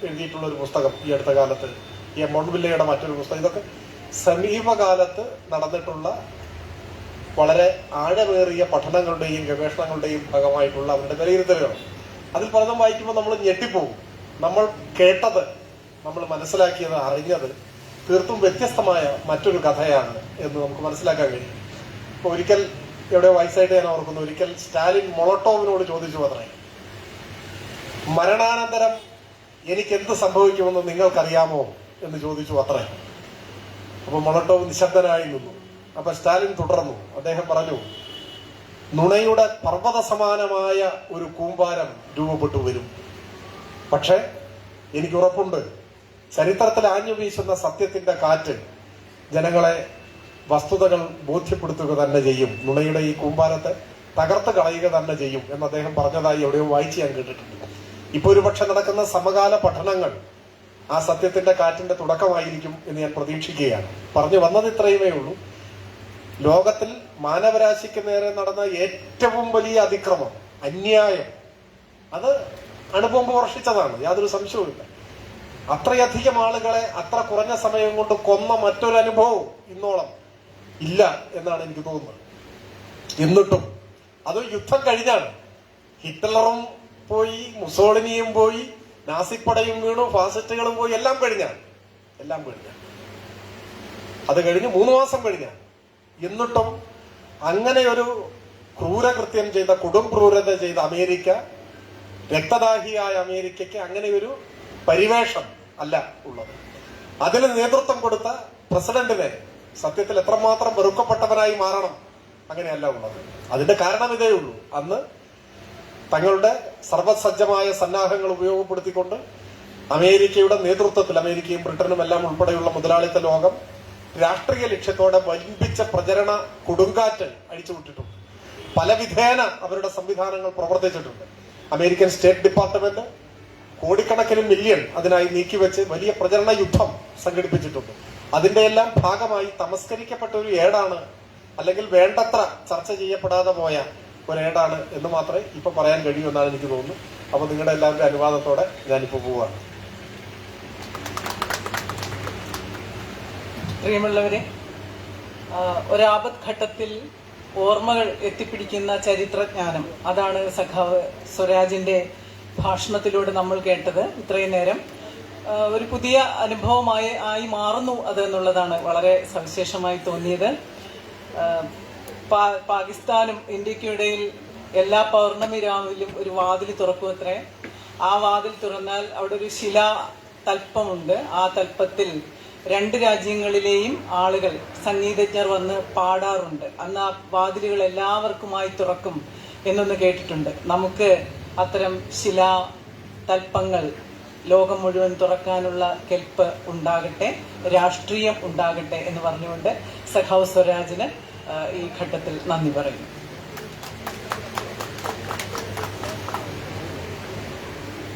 എഴുതിയിട്ടുള്ള ഒരു പുസ്തകം ഈ അടുത്ത കാലത്ത്, ഈ മോൺവില്ലയുടെ മറ്റൊരു പുസ്തകം. ഇതൊക്കെ സമീപകാലത്ത് നടന്നിട്ടുള്ള വളരെ ആഴമേറിയ പഠനങ്ങളുടെയും ഗവേഷണങ്ങളുടെയും ഭാഗമായിട്ടുള്ള അവരുടെ വിലയിരുത്തലുകൾ. അതിൽ പലതും വായിക്കുമ്പോൾ നമ്മൾ ഞെട്ടിപ്പോകും. നമ്മൾ കേട്ടത്, നമ്മൾ മനസ്സിലാക്കിയത്, അറിഞ്ഞത് തീർത്തും വ്യത്യസ്തമായ മറ്റൊരു കഥയാണ് എന്ന് നമുക്ക് മനസ്സിലാക്കാൻ കഴിയും. ഇപ്പൊ ഒരിക്കൽ എവിടെയോ വയസ്സായിട്ട് ഞാൻ ഓർക്കുന്നു, ഒരിക്കൽ സ്റ്റാലിൻ മൊളോട്ടോവിനോട് ചോദിച്ചു അത്രേ, മരണാനന്തരം എനിക്ക് എന്ത് സംഭവിക്കുമെന്ന് നിങ്ങൾക്കറിയാമോ എന്ന് ചോദിച്ചു അത്രേ. അപ്പൊ മൊളോട്ടോവ് നിശബ്ദനായി നിന്നു. അപ്പൊ സ്റ്റാലിൻ തുടർന്നു. അദ്ദേഹം പറഞ്ഞു, നുണയുടെ പർവ്വത സമാനമായ ഒരു കൂമ്പാരം രൂപപ്പെട്ടു വരും. പക്ഷെ എനിക്ക് ഉറപ്പുണ്ട്, ചരിത്രത്തിൽ ആഞ്ഞു വീശുന്ന സത്യത്തിന്റെ കാറ്റ് ജനങ്ങളെ വസ്തുതകൾ ബോധ്യപ്പെടുത്തുക തന്നെ ചെയ്യും, നുണയുടെ ഈ കൂമ്പാരത്തെ തകർത്ത് കളയുക തന്നെ ചെയ്യും എന്ന് അദ്ദേഹം പറഞ്ഞതായി എവിടെയോ വായിച്ച് ഞാൻ കേട്ടിട്ടുണ്ട്. ഇപ്പൊ ഒരുപക്ഷെ നടക്കുന്ന സമകാല പഠനങ്ങൾ ആ സത്യത്തിന്റെ കാറ്റിന്റെ തുടക്കമായിരിക്കും എന്ന് ഞാൻ പ്രതീക്ഷിക്കുകയാണ്. പറഞ്ഞു വന്നത് ഇത്രയുമേ ഉള്ളൂ. ലോകത്തിൽ മാനവരാശിക്ക് നേരെ നടന്ന ഏറ്റവും വലിയ അതിക്രമം, അന്യായം, അത് അണുബോംബ് വർഷിച്ചതാണ്, യാതൊരു സംശയവുമില്ല. അത്രയധികം ആളുകളെ അത്ര കുറഞ്ഞ സമയം കൊണ്ട് കൊന്ന മറ്റൊരു അനുഭവം ഇന്നോളം ഇല്ല എന്നാണ് എനിക്ക് തോന്നുന്നത്. എന്നിട്ടും അത് യുദ്ധം കഴിഞ്ഞാണ്. ഹിറ്റ്ലറും പോയി, മുസോളിനിയും പോയി, നാസിപ്പടയും വീണു, ഫാസിസ്റ്റുകളും പോയി, എല്ലാം കഴിഞ്ഞാണ്. അത് കഴിഞ്ഞ് 3 മാസം കഴിഞ്ഞാണ്. എന്നിട്ടും അങ്ങനെ ഒരു ക്രൂരകൃത്യം ചെയ്ത, കൊടും ക്രൂരത ചെയ്ത അമേരിക്ക, രക്തദാഹിയായ അമേരിക്കയ്ക്ക് അങ്ങനെ ഒരു പരിവേഷം അല്ല ഉള്ളത്. അതിന് നേതൃത്വം കൊടുത്ത പ്രസിഡന്റിനെ സത്യത്തിൽ എത്രമാത്രം വെറുക്കപ്പെട്ടവനായി മാറണം, അങ്ങനെയല്ല ഉള്ളത്. അതിന്റെ കാരണം ഇതേ ഉള്ളൂ. അന്ന് തങ്ങളുടെ സർവസജ്ജമായ സന്നാഹങ്ങൾ ഉപയോഗപ്പെടുത്തിക്കൊണ്ട് അമേരിക്കയുടെ നേതൃത്വത്തിൽ, അമേരിക്കയും ബ്രിട്ടനും എല്ലാം ഉൾപ്പെടെയുള്ള മുതലാളിത്ത ലോകം രാഷ്ട്രീയ ലക്ഷ്യത്തോടെ വൻപിച്ച പ്രചരണ കൊടുങ്കാറ്റ് അഴിച്ചുവിട്ടിട്ടുണ്ട്. പല വിധേന അവരുടെ സംവിധാനങ്ങൾ പ്രവർത്തിച്ചിട്ടുണ്ട്. അമേരിക്കൻ സ്റ്റേറ്റ് ഡിപ്പാർട്ട്മെന്റ് കോടിക്കണക്കിന് മില്യൺ അതിനായി നീക്കിവെച്ച് വലിയ പ്രചരണ യുദ്ധം സംഘടിപ്പിച്ചിട്ടുണ്ട്. അതിന്റെ എല്ലാം ഭാഗമായി തമസ്കരിക്കപ്പെട്ട ഒരു ഏടാണ്, അല്ലെങ്കിൽ വേണ്ടത്ര ചർച്ച ചെയ്യപ്പെടാതെ പോയ ഒരേടാണ് എന്ന് മാത്രമേ ഇപ്പൊ പറയാൻ കഴിയൂ എന്നാണ് എനിക്ക് തോന്നുന്നു. അപ്പൊ നിങ്ങളുടെ എല്ലാവരുടെ അനുവാദത്തോടെ ഞാനിപ്പോ പോവാണ്. പ്രിയമുള്ളവരെ, ഒരാപത് ഘട്ടത്തിൽ ഓർമ്മകൾ എത്തിപ്പിടിക്കുന്ന ചരിത്രജ്ഞാനം, അതാണ് സഖാവ് സ്വരാജിന്റെ ഭാഷണത്തിലൂടെ നമ്മൾ കേട്ടത്. ഇത്രയും നേരം ഒരു പുതിയ അനുഭവമായി മാറുന്നു അത് എന്നുള്ളതാണ് വളരെ സവിശേഷമായി തോന്നിയത്. പാകിസ്ഥാനും ഇന്ത്യക്കുമിടയിൽ എല്ലാ പൗർണമി രാവിലും ഒരു വാതിൽ തുറക്കുമത്രേ. ആ വാതിൽ തുറന്നാൽ അവിടെ ഒരു ശിലാ തൽപ്പമുണ്ട്. ആ തൽപ്പത്തിൽ 2 രാജ്യങ്ങളിലെയും ആളുകൾ, സംഗീതജ്ഞർ വന്ന് പാടാറുണ്ട്. അന്ന് ആ വാതിലുകൾ എല്ലാവർക്കുമായി തുറക്കും എന്നൊന്ന് കേട്ടിട്ടുണ്ട്. നമുക്ക് അത്തരം ശിലാ തൽപ്പങ്ങൾ ലോകം മുഴുവൻ തുറക്കാനുള്ള കെൽപ്പ് ഉണ്ടാകട്ടെ, രാഷ്ട്രീയം ഉണ്ടാകട്ടെ എന്ന് പറഞ്ഞുകൊണ്ട് സഖാവ് സ്വരാജിന് ഈ ഘട്ടത്തിൽ നന്ദി പറയുന്നു.